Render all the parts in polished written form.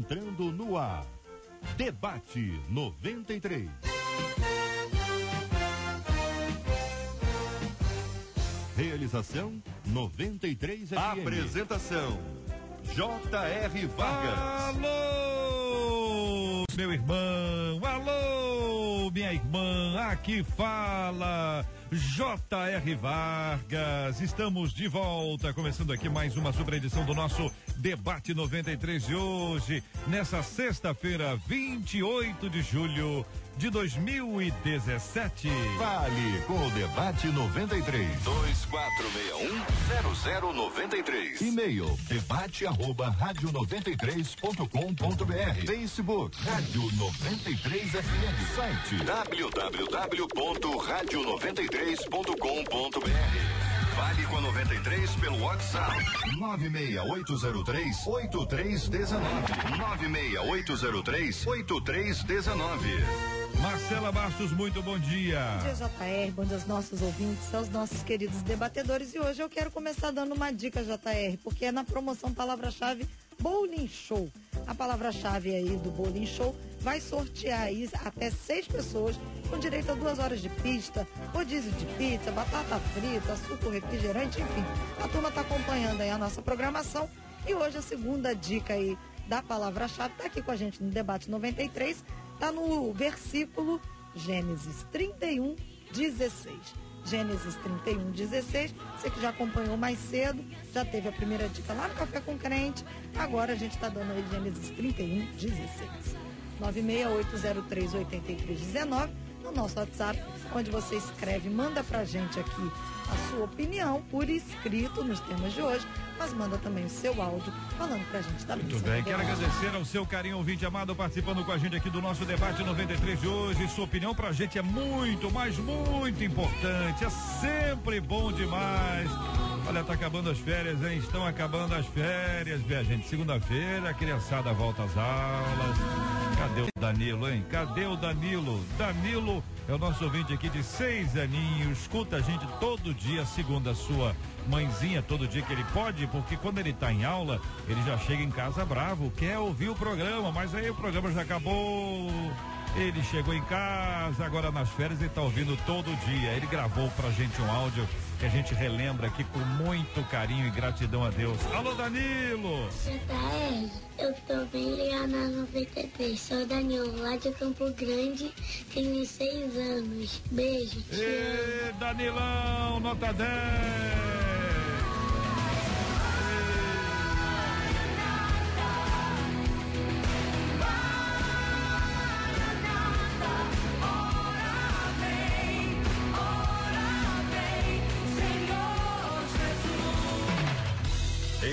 entrando no ar. Debate 93. Realização 93 FM. Apresentação J.R. Vargas. Alô, meu irmão, alô, minha irmã, aqui fala J.R. Vargas. Estamos de volta, começando aqui mais uma super edição do nosso Debate 93 de hoje, nessa sexta-feira, 28 de julho de 2017. Fale com o Debate 93. 2461-0093. E-mail debate@radio93.com.br. Facebook Rádio 93 FM. Site www.radio93.com.br. Fale com a 93 pelo WhatsApp 96803-8319. 96803-8319. Marcela Bastos, muito bom dia. Bom dia, JR, bom dia aos nossos ouvintes, aos nossos queridos debatedores. E hoje eu quero começar dando uma dica, JR, porque é na promoção palavra-chave Bowling Show. A palavra-chave aí do Bowling Show vai sortear aí até 6 pessoas com direito a 2 horas de pista, rodízio de pizza, batata frita, suco, refrigerante, enfim. A turma está acompanhando aí a nossa programação e hoje a segunda dica aí da palavra-chave está aqui com a gente no Debate 93, está no versículo Gênesis 31:16. Gênesis 31:16, você que já acompanhou mais cedo, já teve a primeira dica lá no Café com Crente, agora a gente está dando aí Gênesis 31:16. 968038319 no nosso WhatsApp, onde você escreve, manda pra gente aqui a sua opinião por escrito nos temas de hoje, mas manda também o seu áudio falando pra gente da Muito bem, quero agradecer ao seu carinho, ouvinte amado, participando com a gente aqui do nosso Debate 93 de hoje. Sua opinião pra gente é muito, mas muito importante, é sempre bom demais. Olha, tá acabando as férias, hein? Estão acabando as férias, minha gente. Segunda-feira, a criançada volta às aulas. Cadê o Danilo, hein? Cadê o Danilo? Danilo é o nosso ouvinte aqui de 6 aninhos, escuta a gente todo dia, segundo a sua mãezinha, todo dia que ele pode, porque quando ele tá em aula, ele já chega em casa bravo, quer ouvir o programa, mas aí o programa já acabou. Ele chegou em casa, agora nas férias, ele tá ouvindo todo dia. Ele gravou pra gente um áudio que a gente relembra aqui com muito carinho e gratidão a Deus. Alô, Danilo! JR, eu tô bem ligado na 93. Sou o Danilo, lá de Campo Grande, tenho 6 anos. Beijo, te Ê, Danilão, nota 10!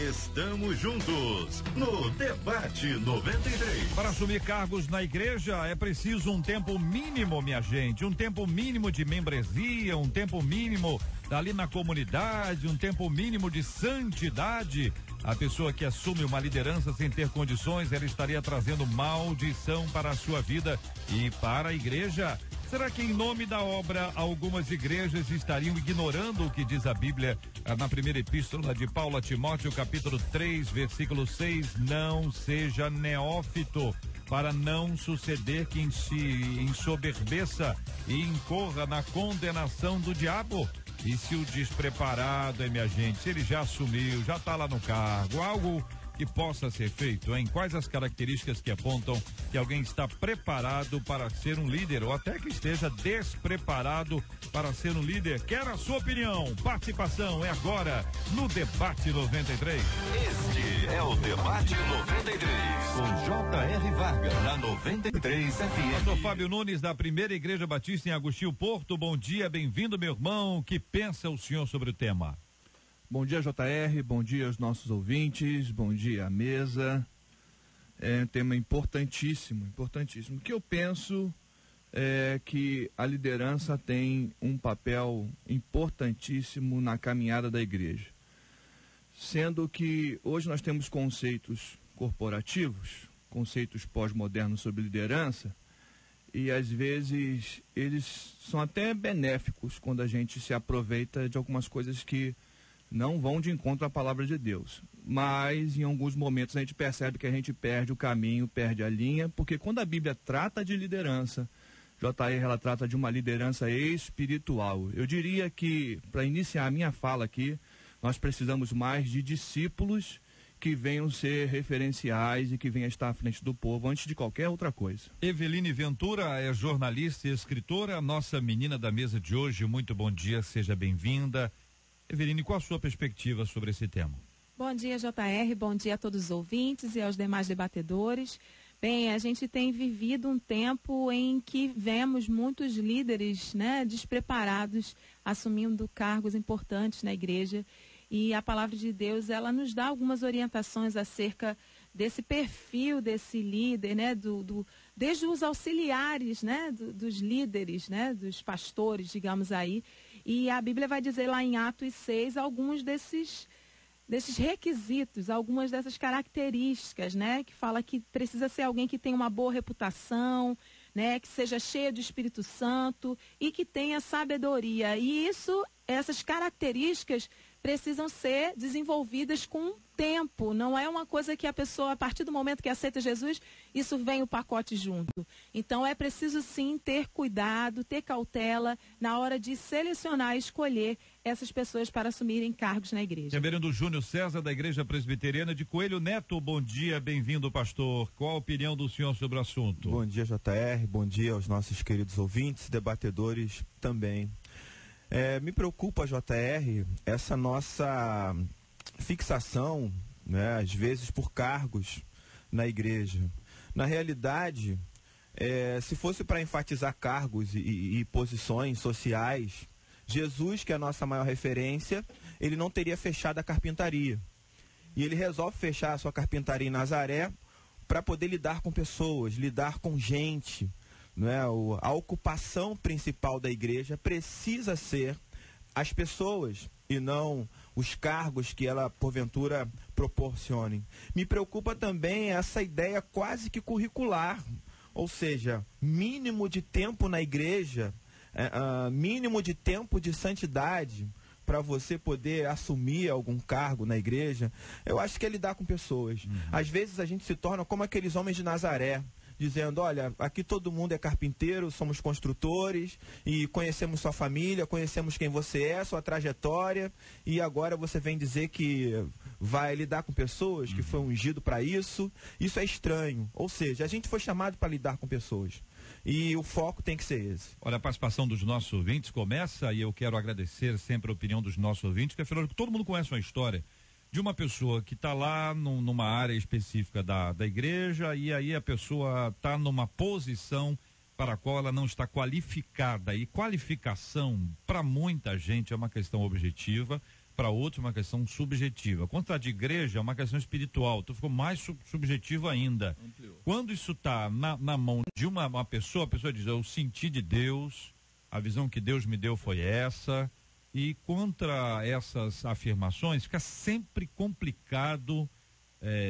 Estamos juntos no Debate 93. Para assumir cargos na igreja é preciso um tempo mínimo, minha gente, um tempo mínimo de membresia, um tempo mínimo ali na comunidade, um tempo mínimo de santidade. A pessoa que assume uma liderança sem ter condições, ela estaria trazendo maldição para a sua vida e para a igreja. Será que em nome da obra algumas igrejas estariam ignorando o que diz a Bíblia na primeira epístola de Paulo a Timóteo, capítulo 3, versículo 6? Não seja neófito, para não suceder que se ensoberbeça e incorra na condenação do diabo. E se o despreparado, minha gente, se ele já assumiu, já está lá no cargo, algo que possa ser feito, hein? Quais as características que apontam que alguém está preparado para ser um líder ou até que esteja despreparado para ser um líder? Quero a sua opinião. Participação é agora no Debate 93. Este é o Debate 93 com J.R. Vargas na 93 FM. Pastor Fábio Nunes, da Primeira Igreja Batista em Agostinho Porto. Bom dia, bem-vindo, meu irmão. Que pensa o senhor sobre o tema? Bom dia, JR, bom dia aos nossos ouvintes, bom dia à mesa. É um tema importantíssimo, importantíssimo. O que eu penso é que a liderança tem um papel importantíssimo na caminhada da igreja. Sendo que hoje nós temos conceitos corporativos, conceitos pós-modernos sobre liderança, e às vezes eles são até benéficos quando a gente se aproveita de algumas coisas que não vão de encontro à palavra de Deus. Mas em alguns momentos a gente percebe que a gente perde o caminho, perde a linha, porque quando a Bíblia trata de liderança, JR, ela trata de uma liderança espiritual. Eu diria que, para iniciar a minha fala aqui, nós precisamos mais de discípulos que venham ser referenciais e que venham estar à frente do povo antes de qualquer outra coisa. Eveline Ventura é jornalista e escritora, nossa menina da mesa de hoje. Muito bom dia, seja bem-vinda. Eveline, qual a sua perspectiva sobre esse tema? Bom dia, JR, bom dia a todos os ouvintes e aos demais debatedores. Bem, a gente tem vivido um tempo em que vemos muitos líderes, né, despreparados, assumindo cargos importantes na igreja. E a palavra de Deus, ela nos dá algumas orientações acerca desse perfil desse líder, né, desde os auxiliares, né, dos líderes, né, dos pastores, digamos aí. E a Bíblia vai dizer lá em Atos 6 alguns desses requisitos, algumas dessas características, né, que fala que precisa ser alguém que tenha uma boa reputação, né, que seja cheio de Espírito Santo e que tenha sabedoria. E essas características precisam ser desenvolvidas com tempo. Não é uma coisa que a pessoa, a partir do momento que aceita Jesus, isso vem o pacote junto. Então é preciso sim ter cuidado, ter cautela na hora de selecionar e escolher essas pessoas para assumirem cargos na igreja. Reverendo Júnior César, da Igreja Presbiteriana de Coelho Neto, bom dia, bem-vindo, pastor. Qual a opinião do senhor sobre o assunto? Bom dia, JR, bom dia aos nossos queridos ouvintes, debatedores também. Me preocupa, JR, essa nossa fixação, né, às vezes por cargos na igreja. Na realidade, se fosse para enfatizar cargos e posições sociais, Jesus, que é a nossa maior referência, ele não teria fechado a carpintaria. E ele resolve fechar a sua carpintaria em Nazaré para poder lidar com pessoas, lidar com gente. Não é? A ocupação principal da igreja precisa ser as pessoas e não os cargos que ela, porventura, proporcione. Me preocupa também essa ideia quase que curricular, ou seja, mínimo de tempo na igreja, mínimo de tempo de santidade para você poder assumir algum cargo na igreja. Eu acho que é lidar com pessoas. Às vezes a gente se torna como aqueles homens de Nazaré, dizendo, olha, aqui todo mundo é carpinteiro, somos construtores e conhecemos sua família, conhecemos quem você é, sua trajetória, e agora você vem dizer que vai lidar com pessoas, que foi ungido para isso. Isso é estranho. Ou seja, a gente foi chamado para lidar com pessoas. E o foco tem que ser esse. Olha, a participação dos nossos ouvintes começa, e eu quero agradecer sempre a opinião dos nossos ouvintes, porque afinal todo mundo conhece uma história de uma pessoa que está lá numa área específica da igreja, e aí a pessoa está numa posição para a qual ela não está qualificada. E qualificação, para muita gente, é uma questão objetiva, para outros é uma questão subjetiva. Quando está de igreja, é uma questão espiritual, então ficou mais subjetivo ainda. Ampliou. Quando isso está na mão de uma pessoa, a pessoa diz, eu senti de Deus, a visão que Deus me deu foi essa. E contra essas afirmações fica sempre complicado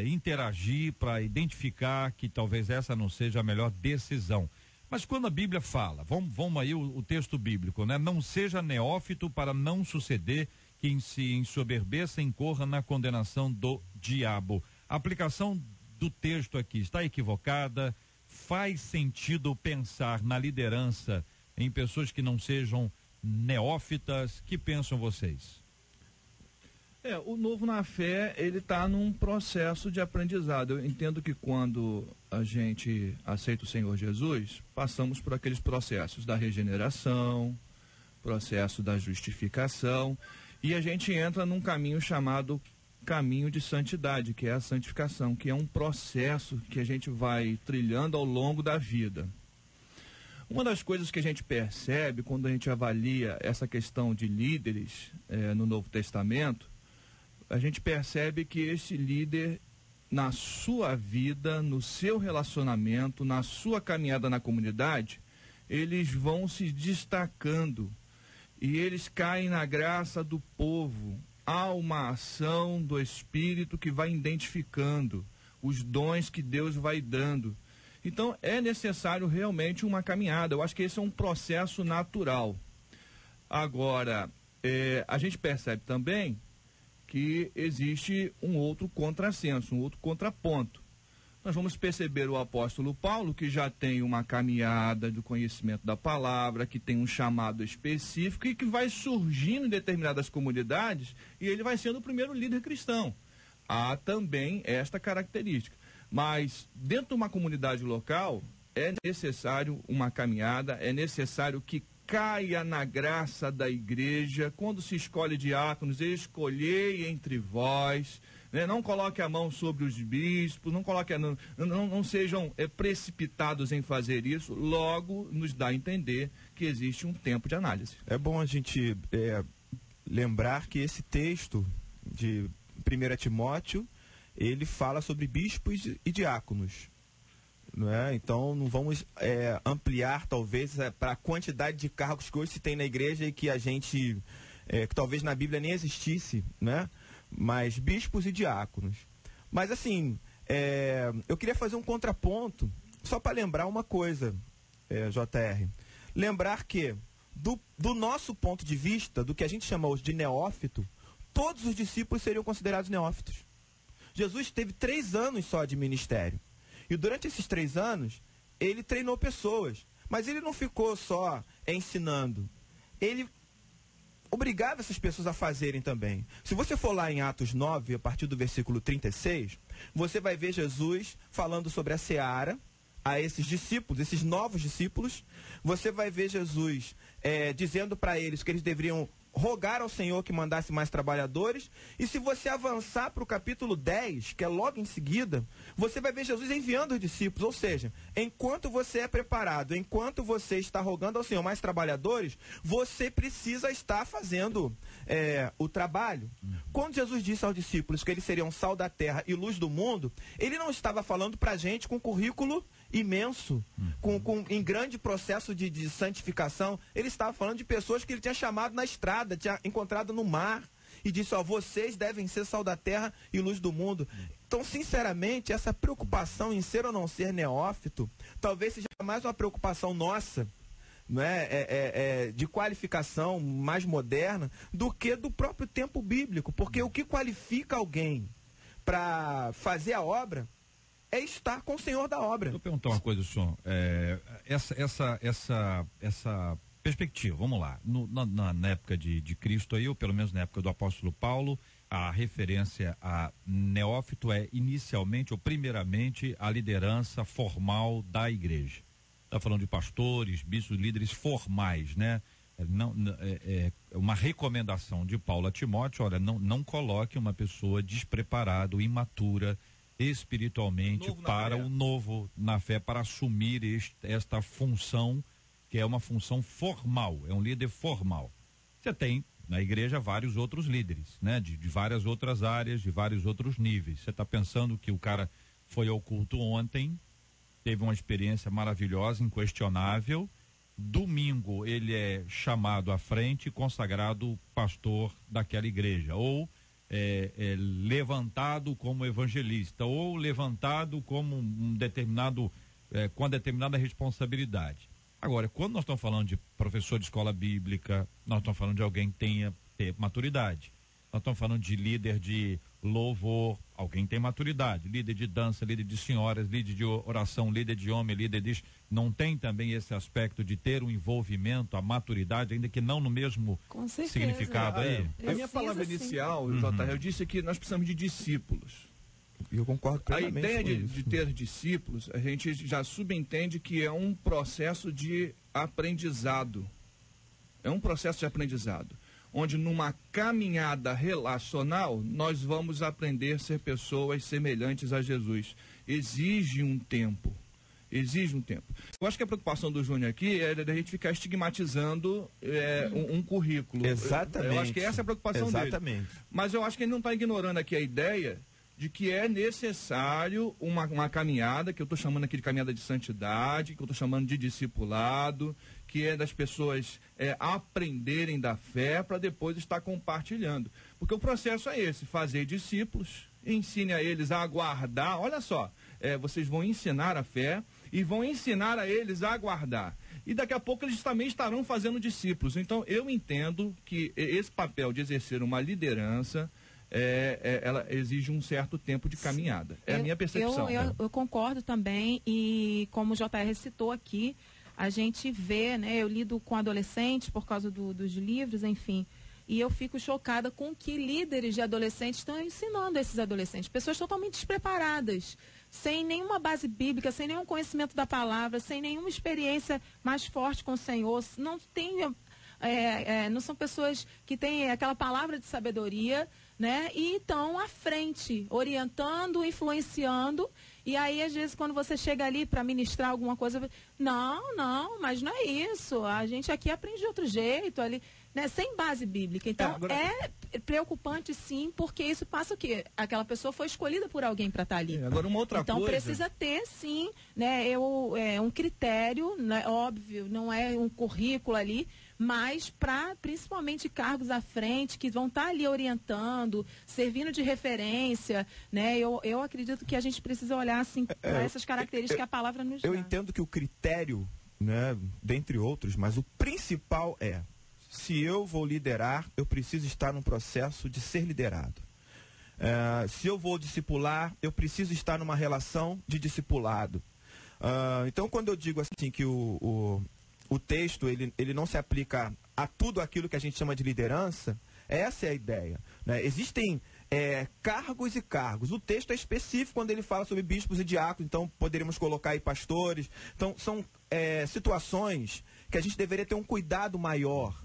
interagir para identificar que talvez essa não seja a melhor decisão. Mas quando a Bíblia fala, vamos aí o texto bíblico, né? Não seja neófito para não suceder que se ensoberbeça e incorra na condenação do diabo. A aplicação do texto aqui está equivocada? Faz sentido pensar na liderança em pessoas que não sejam neófitas? Que pensam vocês? O novo na fé, ele está num processo de aprendizado. Eu entendo que quando a gente aceita o Senhor Jesus, passamos por aqueles processos da regeneração, processo da justificação, e a gente entra num caminho chamado caminho de santidade, que é a santificação, que é um processo que a gente vai trilhando ao longo da vida. Uma das coisas que a gente percebe quando a gente avalia essa questão de líderes no Novo Testamento, a gente percebe que esse líder, na sua vida, no seu relacionamento, na sua caminhada na comunidade, eles vão se destacando e eles caem na graça do povo. Há uma ação do Espírito que vai identificando os dons que Deus vai dando. Então, é necessário realmente uma caminhada. Eu acho que esse é um processo natural. Agora, a gente percebe também que existe um outro contrassenso, um outro contraponto. Nós vamos perceber o apóstolo Paulo, que já tem uma caminhada do conhecimento da palavra, que tem um chamado específico e que vai surgindo em determinadas comunidades e ele vai sendo o primeiro líder cristão. Há também esta característica. Mas dentro de uma comunidade local é necessário uma caminhada, é necessário que caia na graça da igreja. Quando se escolhe diáconos, escolhei entre vós, né? Não coloque a mão sobre os bispos, não sejam precipitados em fazer isso. Logo nos dá a entender que existe um tempo de análise. É bom a gente lembrar que esse texto de 1 Timóteo, ele fala sobre bispos e diáconos. Não é? Então não vamos ampliar talvez para a quantidade de cargos que hoje se tem na igreja e que a gente, que talvez na Bíblia nem existisse, né? Mas bispos e diáconos. Mas assim, eu queria fazer um contraponto só para lembrar uma coisa, JR. Lembrar que do nosso ponto de vista, do que a gente chama hoje de neófito, todos os discípulos seriam considerados neófitos. Jesus teve 3 anos só de ministério. E durante esses 3 anos, ele treinou pessoas. Mas ele não ficou só ensinando. Ele obrigava essas pessoas a fazerem também. Se você for lá em Atos 9, a partir do versículo 36, você vai ver Jesus falando sobre a seara a esses discípulos, esses novos discípulos. Você vai ver Jesus dizendo para eles que eles deveriam rogar ao Senhor que mandasse mais trabalhadores. E se você avançar para o capítulo 10, que é logo em seguida, você vai ver Jesus enviando os discípulos. Ou seja, enquanto você é preparado, enquanto você está rogando ao Senhor mais trabalhadores, você precisa estar fazendo o trabalho. Quando Jesus disse aos discípulos que eles seriam sal da terra e luz do mundo, ele não estava falando para a gente com currículo imenso, em grande processo de santificação. Ele estava falando de pessoas que ele tinha chamado na estrada, tinha encontrado no mar, e disse, vocês devem ser sal da terra e luz do mundo. Então, sinceramente, essa preocupação em ser ou não ser neófito, talvez seja mais uma preocupação nossa, não é? De qualificação mais moderna, do que do próprio tempo bíblico, porque o que qualifica alguém para fazer a obra é estar com o Senhor da obra. Deixa eu perguntar uma coisa, senhor. Essa perspectiva, vamos lá. Na época de Cristo aí, ou pelo menos na época do apóstolo Paulo, a referência a neófito é inicialmente ou primeiramente a liderança formal da igreja. Está falando de pastores, bispos, líderes formais, né? Uma recomendação de Paulo a Timóteo, olha, não coloque uma pessoa despreparada, imatura, espiritualmente para o novo na fé, para assumir esta função, que é uma função formal, é um líder formal. Você tem na igreja vários outros líderes, né? De várias outras áreas, de vários outros níveis. Você está pensando que o cara foi ao culto ontem, teve uma experiência maravilhosa, inquestionável, domingo ele é chamado à frente e consagrado pastor daquela igreja, ou levantado como evangelista, ou levantado como com determinada responsabilidade. Agora, quando nós estamos falando de professor de escola bíblica, nós estamos falando de alguém que tenha maturidade. Nós estamos falando de líder de louvor, alguém tem maturidade. Líder de dança, líder de senhoras, líder de oração, líder de homem, líder de... Não tem também esse aspecto de ter um envolvimento, a maturidade, ainda que não no mesmo significado aí? A minha palavra inicial, JR, eu disse que nós precisamos de discípulos. Eu concordo plenamente. A ideia de ter discípulos, a gente já subentende que é um processo de aprendizado. É um processo de aprendizado, onde numa caminhada relacional, nós vamos aprender a ser pessoas semelhantes a Jesus. Exige um tempo. Eu acho que a preocupação do Júnior aqui é da gente ficar estigmatizando um currículo. Exatamente. Eu acho que essa é a preocupação Exatamente. dele. Mas eu acho que ele não está ignorando aqui a ideia de que é necessário uma caminhada, que eu estou chamando aqui de caminhada de santidade, que eu estou chamando de discipulado, que é das pessoas aprenderem da fé para depois estar compartilhando. Porque o processo é esse, fazer discípulos, ensine a eles a aguardar, olha só, vocês vão ensinar a fé e vão ensinar a eles a aguardar. E daqui a pouco eles também estarão fazendo discípulos. Então eu entendo que esse papel de exercer uma liderança ela exige um certo tempo de caminhada. É a minha percepção. Eu concordo também, e como o JR citou aqui, a gente vê, né, eu lido com adolescentes por causa dos livros, enfim, e eu fico chocada com o que líderes de adolescentes estão ensinando a esses adolescentes. Pessoas totalmente despreparadas, sem nenhuma base bíblica, sem nenhum conhecimento da palavra, sem nenhuma experiência mais forte com o Senhor. Não são pessoas que têm aquela palavra de sabedoria, né? E estão à frente, orientando, influenciando. E aí, às vezes, quando você chega ali para ministrar alguma coisa, não, mas não é isso. A gente aqui aprende de outro jeito, ali, né? Sem base bíblica. Então, é preocupante, sim, porque isso passa o quê? Aquela pessoa foi escolhida por alguém para estar ali. Agora, uma outra então, coisa... precisa ter, sim, né? Um critério, né? Óbvio, não é um currículo ali, mas para principalmente cargos à frente, que vão estar ali orientando, servindo de referência, né? Eu acredito que a gente precisa olhar assim para essas características que a palavra nos dá. Eu entendo que o critério, né, dentre outros, mas o principal é: se eu vou liderar, eu preciso estar num processo de ser liderado. Se eu vou discipular, eu preciso estar numa relação de discipulado. Então, quando eu digo assim que o texto ele não se aplica a tudo aquilo que a gente chama de liderança, essa é a ideia, né? Existem cargos e cargos. O texto é específico quando ele fala sobre bispos e diáconos, então poderíamos colocar aí pastores. Então, são situações que a gente deveria ter um cuidado maior,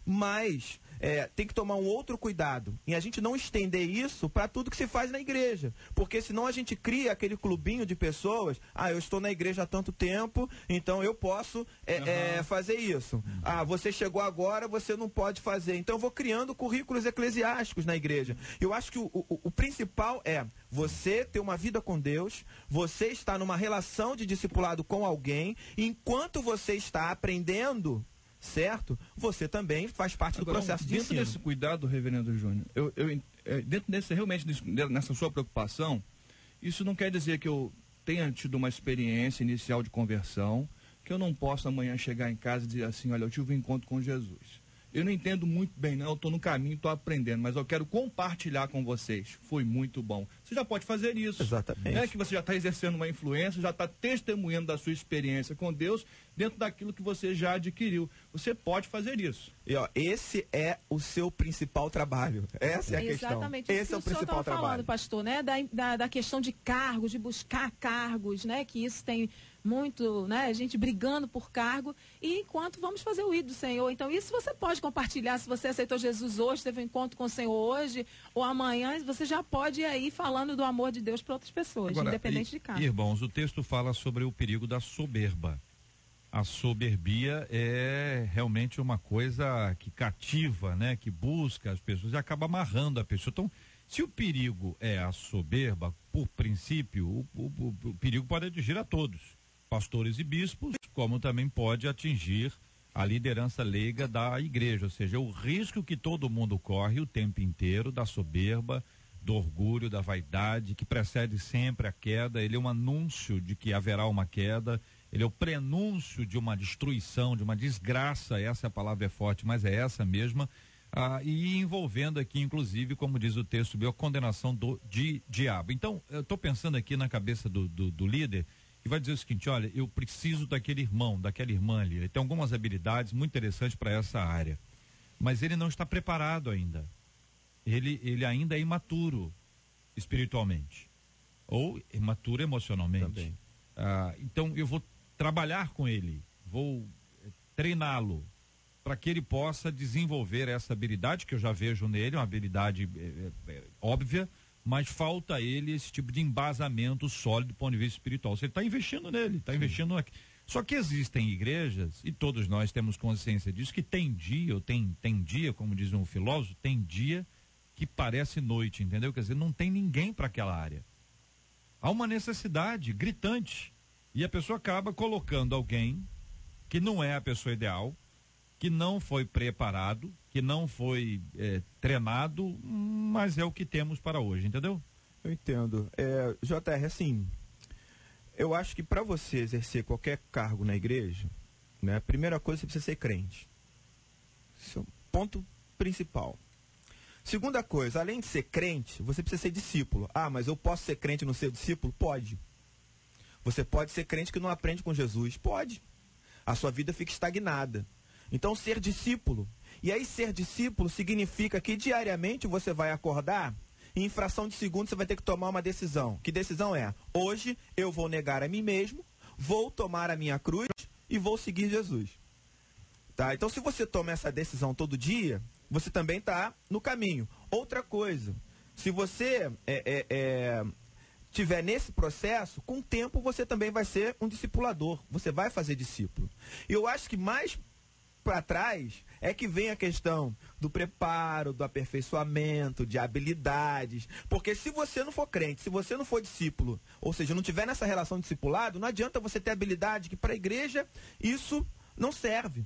mas tem que tomar um outro cuidado em a gente não estender isso para tudo que se faz na igreja, porque senão a gente cria aquele clubinho de pessoas. Eu estou na igreja há tanto tempo, então eu posso fazer isso. Você chegou agora, você não pode fazer. Então eu vou criando currículos eclesiásticos na igreja. Eu acho que o principal é você ter uma vida com Deus, você estar numa relação de discipulado com alguém, e enquanto você está aprendendo, certo? Você também faz parte do processo de ensino. Dentro desse cuidado, reverendo Júnior, dentro desse, realmente nessa sua preocupação, isso não quer dizer que eu tenha tido uma experiência inicial de conversão, que eu não possa amanhã chegar em casa e dizer assim: olha, eu tive um encontro com Jesus. Eu não entendo muito bem, não, eu estou no caminho, estou aprendendo, mas eu quero compartilhar com vocês. Foi muito bom. Você já pode fazer isso. Exatamente. É que você já está exercendo uma influência, já está testemunhando da sua experiência com Deus dentro daquilo que você já adquiriu. Você pode fazer isso. E esse é o seu principal trabalho. Essa é a questão. Exatamente. Esse é o principal trabalho. Falando, pastor, né? Da questão de cargos, de buscar cargos, né? Que isso tem muito, né? A gente brigando por cargo, e enquanto vamos fazer o ídolo do Senhor. Então, isso você pode compartilhar. Se você aceitou Jesus hoje, teve um encontro com o Senhor hoje, ou amanhã, você já pode ir aí falando do amor de Deus para outras pessoas, agora, independente de cargo. Irmãos, o texto fala sobre o perigo da soberba. A soberbia é realmente uma coisa que cativa, né? Que busca as pessoas e acaba amarrando a pessoa. Então, se o perigo é a soberba, por princípio, o perigo pode atingir a todos, pastores e bispos, como também pode atingir a liderança leiga da igreja, ou seja, o risco que todo mundo corre o tempo inteiro da soberba, do orgulho, da vaidade, que precede sempre a queda. Ele é um anúncio de que haverá uma queda, ele é o prenúncio de uma destruição, de uma desgraça. Essa palavra é forte, mas é essa mesma, e envolvendo aqui, inclusive, como diz o texto, a condenação de diabo. Então, eu estou pensando aqui na cabeça do líder, e vai dizer o seguinte: olha, eu preciso daquele irmão, daquela irmã ali, ele tem algumas habilidades muito interessantes para essa área, mas ele não está preparado ainda, ele ainda é imaturo espiritualmente, ou imaturo emocionalmente também. Então eu vou trabalhar com ele, vou treiná-lo para que ele possa desenvolver essa habilidade que eu já vejo nele, uma habilidade óbvia, mas falta a ele esse tipo de embasamento sólido do ponto de vista espiritual. Você está investindo nele, está investindo aqui. Só que existem igrejas, e todos nós temos consciência disso, que tem dia, ou tem dia, como diz um filósofo, tem dia que parece noite, entendeu? Quer dizer, não tem ninguém para aquela área. Há uma necessidade gritante, e a pessoa acaba colocando alguém que não é a pessoa ideal, que não foi preparado, que não foi treinado, mas é o que temos para hoje, entendeu? Eu entendo. JR, assim, eu acho que para você exercer qualquer cargo na igreja, né, a primeira coisa, você precisa ser crente. Esse é o ponto principal. Segunda coisa, além de ser crente, você precisa ser discípulo. Ah, mas eu posso ser crente e não ser discípulo? Pode. Você pode ser crente que não aprende com Jesus? Pode. A sua vida fica estagnada. Então, ser discípulo. E aí, ser discípulo significa que diariamente você vai acordar e em fração de segundo você vai ter que tomar uma decisão. Que decisão é? Hoje eu vou negar a mim mesmo, vou tomar a minha cruz e vou seguir Jesus. Tá? Então, se você toma essa decisão todo dia, você também está no caminho. Outra coisa, se você tiver nesse processo, com o tempo você também vai ser um discipulador. Você vai fazer discípulo. E eu acho que mais para trás é que vem a questão do preparo, do aperfeiçoamento, de habilidades. Porque se você não for crente, se você não for discípulo, ou seja, não tiver nessa relação de discipulado, não adianta você ter habilidade, que para a igreja isso não serve.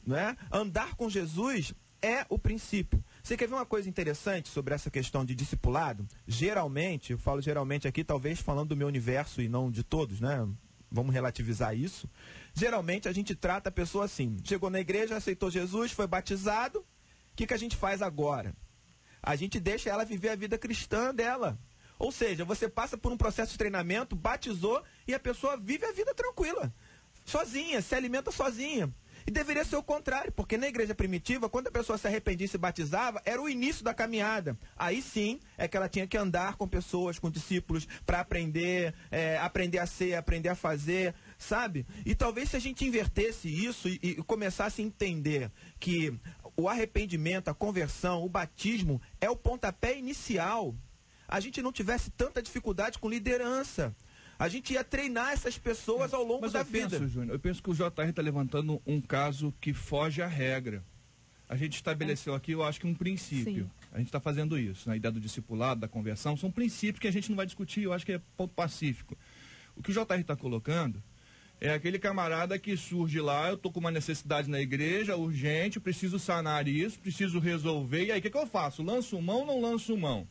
Não é? Andar com Jesus é o princípio. Você quer ver uma coisa interessante sobre essa questão de discipulado? Geralmente, eu falo geralmente aqui, talvez falando do meu universo e não de todos, né? Vamos relativizar isso. Geralmente a gente trata a pessoa assim, chegou na igreja, aceitou Jesus, foi batizado, o que a gente faz agora? A gente deixa ela viver a vida cristã dela. Ou seja, você passa por um processo de treinamento, batizou e a pessoa vive a vida tranquila, sozinha, se alimenta sozinha. E deveria ser o contrário, porque na igreja primitiva, quando a pessoa se arrependia e se batizava, era o início da caminhada. Aí sim, é que ela tinha que andar com pessoas, com discípulos, para aprender, aprender a ser, aprender a fazer, sabe? E talvez se a gente invertesse isso e começasse a entender que o arrependimento, a conversão, o batismo é o pontapé inicial, a gente não tivesse tanta dificuldade com liderança. A gente ia treinar essas pessoas ao longo da vida. Eu penso que o JR está levantando um caso que foge à regra. A gente estabeleceu aqui, eu acho que um princípio. Sim. A gente está fazendo isso, na ideia do discipulado, da conversão, são princípios que a gente não vai discutir, eu acho que é ponto pacífico. O que o JR está colocando é aquele camarada que surge lá, eu estou com uma necessidade na igreja, urgente, preciso sanar isso, preciso resolver, e aí o que eu faço? Lanço mão ou não lanço mão?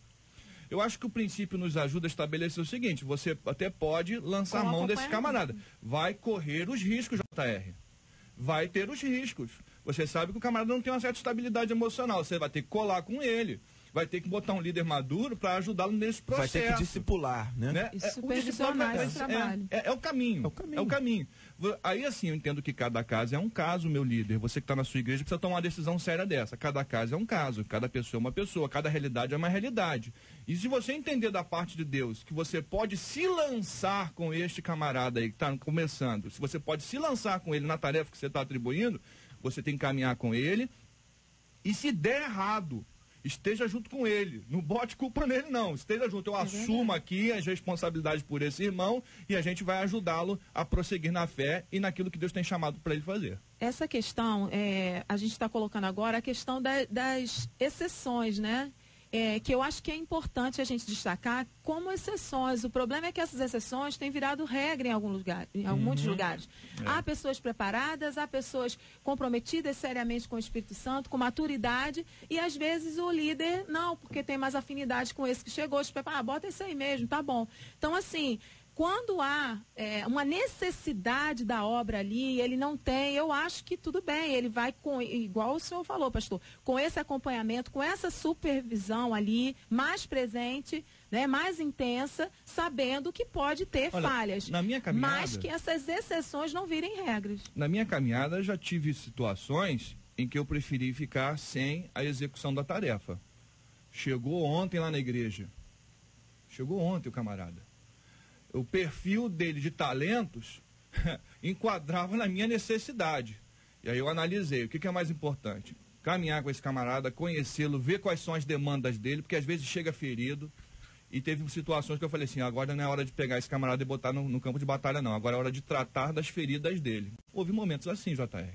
Eu acho que o princípio nos ajuda a estabelecer o seguinte, você até pode lançar a mão desse camarada. Vai correr os riscos, JR. Vai ter os riscos. Você sabe que o camarada não tem uma certa estabilidade emocional. Você vai ter que colar com ele. Vai ter que botar um líder maduro para ajudá-lo nesse processo. Vai ter que discipular, né? E supervisionar esse trabalho. É o caminho. É o caminho. Aí, assim, eu entendo que cada caso é um caso, meu líder. Você que está na sua igreja precisa tomar uma decisão séria dessa. Cada caso é um caso, cada pessoa é uma pessoa, cada realidade é uma realidade. E se você entender da parte de Deus que você pode se lançar com este camarada aí que está começando, se você pode se lançar com ele na tarefa que você está atribuindo, você tem que caminhar com ele. E se der errado, esteja junto com ele. Não bote culpa nele, não. Esteja junto. Eu assumo aqui as responsabilidades por esse irmão e a gente vai ajudá-lo a prosseguir na fé e naquilo que Deus tem chamado para ele fazer. Essa questão, a gente está colocando agora a questão das exceções, né? Que eu acho que é importante a gente destacar como exceções. O problema é que essas exceções têm virado regra em muitos lugares. Há pessoas preparadas, há pessoas comprometidas seriamente com o Espírito Santo, com maturidade, e às vezes o líder, não, porque tem mais afinidade com esse que chegou, bota esse aí mesmo, tá bom. Então, assim, quando há uma necessidade da obra ali, ele não tem, eu acho que tudo bem, ele vai com, igual o senhor falou, pastor, com esse acompanhamento, com essa supervisão ali, mais presente, né, mais intensa, sabendo que pode ter falhas. Na minha caminhada, mas que essas exceções não virem regras. Na minha caminhada, já tive situações em que eu preferi ficar sem a execução da tarefa. Chegou ontem lá na igreja. Chegou ontem o camarada. O perfil dele de talentos enquadrava na minha necessidade. E aí eu analisei o que é mais importante. Caminhar com esse camarada, conhecê-lo, ver quais são as demandas dele, porque às vezes chega ferido. E teve situações que eu falei assim, agora não é hora de pegar esse camarada e botar no campo de batalha, não. Agora é hora de tratar das feridas dele. Houve momentos assim, JR.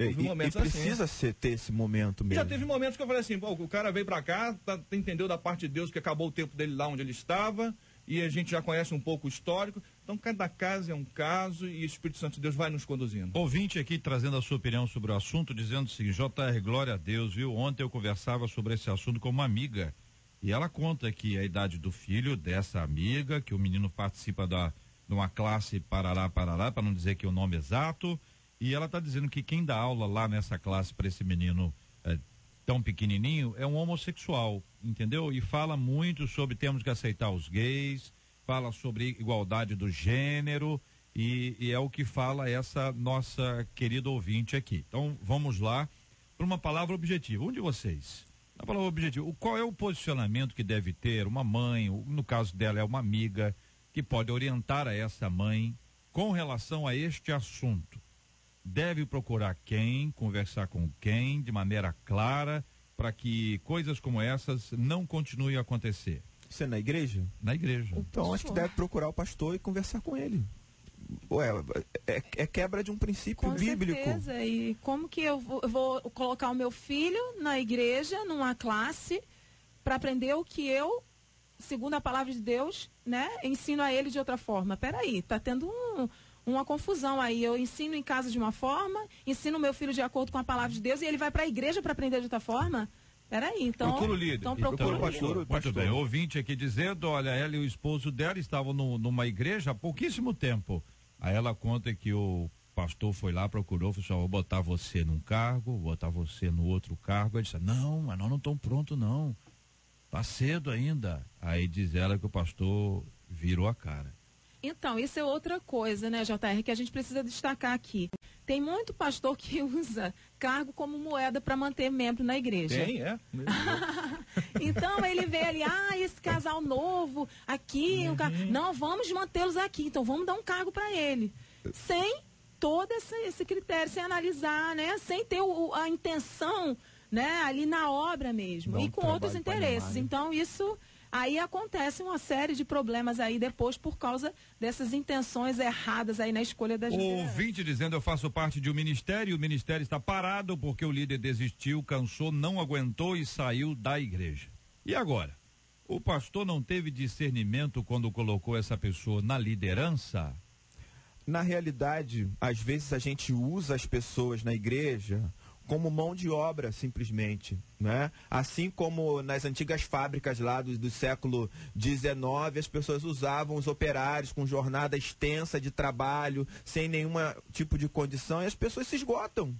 Houve momentos e precisa ter esse momento mesmo. Já teve momentos que eu falei assim, o cara veio pra cá, entendeu da parte de Deus que acabou o tempo dele lá onde ele estava, e a gente já conhece um pouco o histórico. Então, cada caso é um caso e o Espírito Santo de Deus vai nos conduzindo. Ouvinte aqui trazendo a sua opinião sobre o assunto, dizendo o seguinte, JR, glória a Deus, viu? Ontem eu conversava sobre esse assunto com uma amiga e ela conta que a idade do filho dessa amiga, que o menino participa de uma classe parará, para não dizer que é o nome exato, e ela está dizendo que quem dá aula lá nessa classe para esse menino tão pequenininho, é um homossexual, entendeu? E fala muito sobre temos que aceitar os gays, fala sobre igualdade do gênero e é o que fala essa nossa querida ouvinte aqui. Então, vamos lá para uma palavra objetiva. Um de vocês, a palavra objetiva, qual é o posicionamento que deve ter uma mãe, no caso dela é uma amiga, que pode orientar a essa mãe com relação a este assunto? Deve procurar quem, conversar com quem, de maneira clara, para que coisas como essas não continuem a acontecer? Você é na igreja? Na igreja. Então, acho que deve procurar o pastor e conversar com ele. Ué, é quebra de um princípio bíblico. Com certeza. E como que eu vou colocar o meu filho na igreja, numa classe, para aprender o que eu, segundo a palavra de Deus, né, ensino a ele de outra forma? Peraí, tá tendo uma confusão aí. Eu ensino em casa de uma forma, ensino o meu filho de acordo com a palavra de Deus e ele vai para a igreja para aprender de outra forma? Peraí, então... Procura o líder. Então procura o pastor. Muito bem, o ouvinte aqui dizendo, olha, ela e o esposo dela estavam numa igreja há pouquíssimo tempo. Aí ela conta que o pastor foi lá, procurou, falou assim, vou botar você num cargo, vou botar você no outro cargo. Ele disse, não, mas nós não estamos prontos não, tá cedo ainda. Aí diz ela que o pastor virou a cara. Então, isso é outra coisa, né, JR, que a gente precisa destacar aqui. Tem muito pastor que usa cargo como moeda para manter membro na igreja. Tem, é. Então, ele vê ali, esse casal novo aqui, não, vamos mantê-los aqui, então vamos dar um cargo para ele. Sem todo esse critério, sem analisar, né, sem ter a intenção, né, ali na obra mesmo, e com outros interesses. Então, isso... Aí acontece uma série de problemas aí depois por causa dessas intenções erradas aí na escolha das lideranças. O ouvinte dizendo, eu faço parte de um ministério, o ministério está parado porque o líder desistiu, cansou, não aguentou e saiu da igreja. E agora? O pastor não teve discernimento quando colocou essa pessoa na liderança? Na realidade, às vezes a gente usa as pessoas na igreja como mão de obra, simplesmente, né? Assim como nas antigas fábricas lá do século XIX, as pessoas usavam os operários com jornada extensa de trabalho, sem nenhum tipo de condição, e as pessoas se esgotam.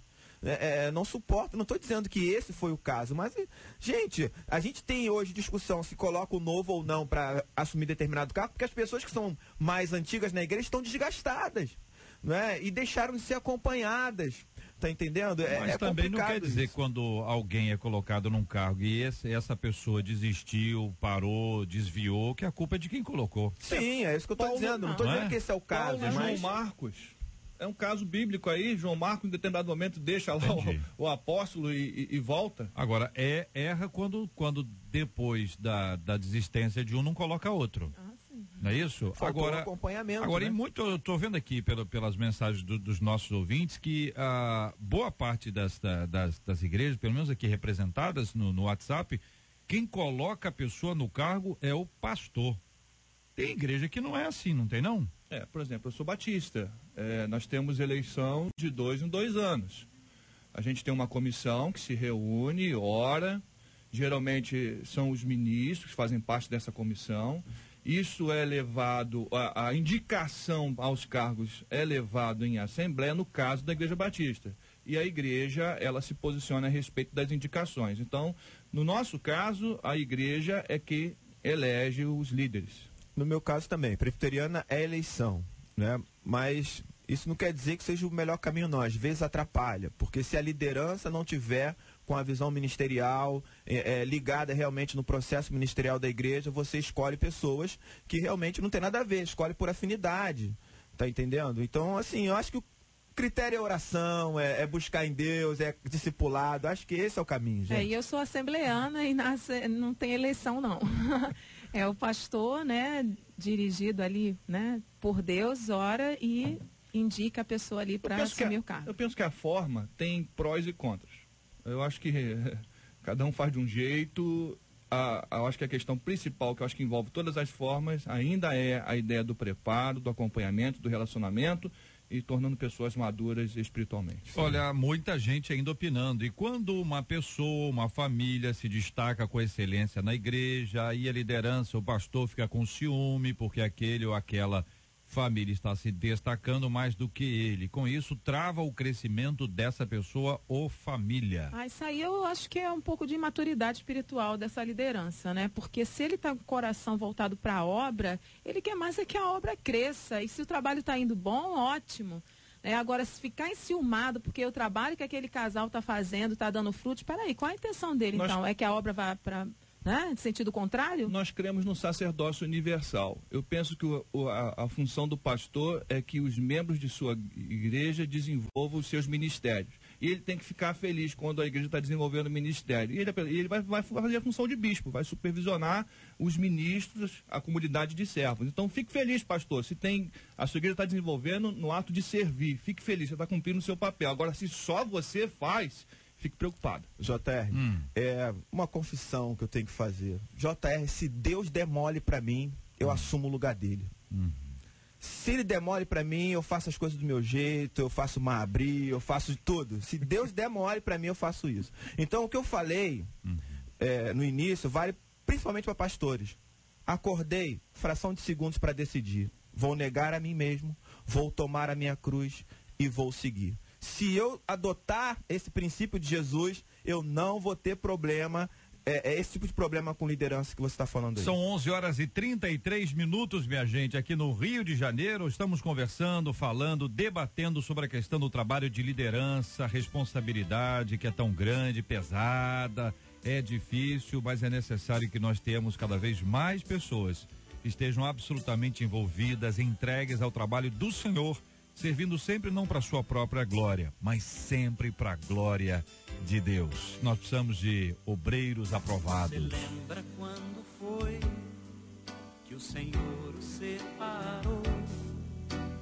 Não suportam, não estou dizendo que esse foi o caso, mas, gente, a gente tem hoje discussão se coloca o novo ou não para assumir determinado cargo, porque as pessoas que são mais antigas na igreja estão desgastadas, né? E deixaram de ser acompanhadas. Tá entendendo? Mas também não quer dizer que quando alguém é colocado num cargo e essa pessoa desistiu, parou, desviou, que a culpa é de quem colocou. Sim, é isso que eu estou dizendo. Não estou dizendo que esse é o caso. Mas João Marcos, é um caso bíblico aí. João Marcos, em determinado momento, deixa lá o apóstolo e volta. Agora, erra quando depois da desistência de um não coloca outro. Não é isso? Faltou agora, acompanhamento. Agora, né? eu estou vendo aqui pelas mensagens dos nossos ouvintes que boa parte das igrejas, pelo menos aqui representadas no WhatsApp, quem coloca a pessoa no cargo é o pastor. Tem igreja que não é assim, não tem não? Por exemplo, eu sou batista. Nós temos eleição de 2 em 2 anos. A gente tem uma comissão que se reúne, ora. Geralmente são os ministros que fazem parte dessa comissão. Isso é levado, a indicação aos cargos é levado em assembleia, no caso da Igreja Batista. E a igreja, ela se posiciona a respeito das indicações. Então, no nosso caso, a igreja é que elege os líderes. No meu caso também, presbiteriana é eleição, né? Mas isso não quer dizer que seja o melhor caminho não, às vezes atrapalha, porque se a liderança não tiver com a visão ministerial, ligada realmente no processo ministerial da igreja, você escolhe pessoas que realmente não tem nada a ver, escolhe por afinidade, tá entendendo? Então, assim, eu acho que o critério é oração, é buscar em Deus, é discipulado, acho que esse é o caminho, gente. E eu sou assembleana e não tem eleição, não. É o pastor, né, dirigido ali, né, por Deus, ora e indica a pessoa ali para assumir o cargo. Eu penso que a forma tem prós e contras. Eu acho que cada um faz de um jeito. Eu acho que a questão principal, que eu acho que envolve todas as formas, ainda é a ideia do preparo, do acompanhamento, do relacionamento e tornando pessoas maduras espiritualmente. Olha, muita gente ainda opinando. E quando uma pessoa, uma família se destaca com excelência na igreja, aí a liderança, o pastor fica com ciúme, porque aquele ou aquela família está se destacando mais do que ele. Com isso, trava o crescimento dessa pessoa ou família. Isso aí eu acho que é um pouco de imaturidade espiritual dessa liderança, né? Porque se ele está com o coração voltado para a obra, ele quer mais é que a obra cresça. E se o trabalho está indo bom, ótimo. Agora, se ficar enciumado porque o trabalho que aquele casal está fazendo está dando frutos, peraí, qual a intenção dele então? É que a obra vá para... Né? De sentido contrário? Nós cremos no sacerdócio universal. Eu penso que a função do pastor é que os membros de sua igreja desenvolvam os seus ministérios. E ele tem que ficar feliz quando a igreja está desenvolvendo o ministério. E ele vai fazer a função de bispo, vai supervisionar os ministros, a comunidade de servos. Então fique feliz, pastor, se a sua igreja está desenvolvendo no ato de servir. Fique feliz, você está cumprindo o seu papel. Agora, se só você faz... Fique preocupado. JR, é uma confissão que eu tenho que fazer. JR, se Deus der mole para mim, eu assumo o lugar dele. Se ele der mole para mim, eu faço as coisas do meu jeito, eu faço abrir, eu faço de tudo. Se Deus der mole para mim, eu faço isso. Então, o que eu falei no início vale principalmente para pastores. Acordei, fração de segundos para decidir. Vou negar a mim mesmo, vou tomar a minha cruz e vou seguir. Se eu adotar esse princípio de Jesus, eu não vou ter problema. É esse tipo de problema com liderança que você está falando aí. São 11h33, minha gente, aqui no Rio de Janeiro. Estamos conversando, falando, debatendo sobre a questão do trabalho de liderança, responsabilidade que é tão grande, pesada, é difícil, mas é necessário que nós tenhamos cada vez mais pessoas que estejam absolutamente envolvidas, entregues ao trabalho do Senhor, servindo sempre não para sua própria glória, mas sempre para a glória de Deus. Nós precisamos de obreiros aprovados. Você lembra quando foi que o Senhor o separou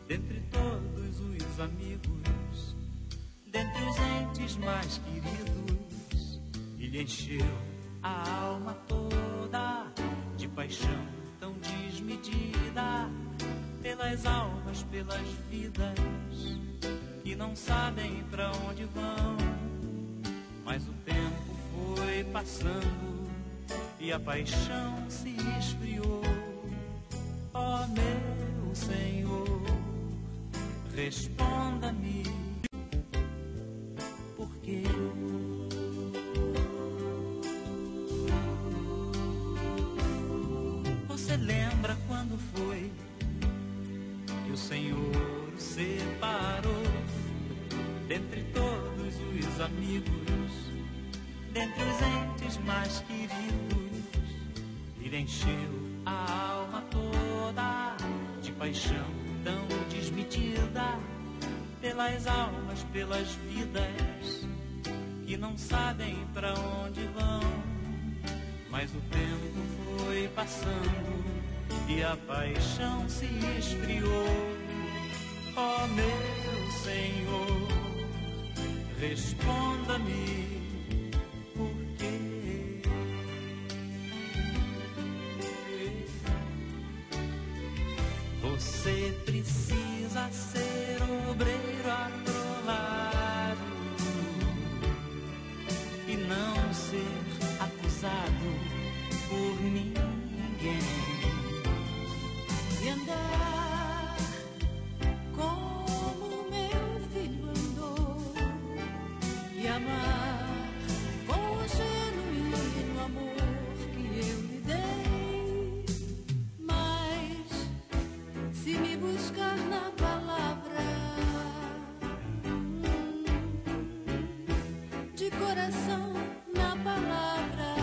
dentre todos os amigos, dentre os entes mais queridos, e lhe encheu a alma toda de paixão tão desmedida pelas almas, pelas vidas que não sabem pra onde vão. Mas o tempo foi passando e a paixão se esfriou. Ó meu Senhor, responda-me, por quê? Você lembra quando foi que o Senhor o separou dentre todos os amigos, dentre os entes mais queridos, e lhe encheu a alma toda de paixão tão desmedida pelas almas, pelas vidas que não sabem pra onde vão. Mas o tempo foi passando e a paixão se esfriou. Ó meu Senhor, responda-me, por quê? Você precisa ser obreiro aprovado e não ser acusado por ninguém. E andar como meu filho andou, e amar com o genuíno amor que eu lhe dei. Mas se me buscar na palavra, de coração na palavra,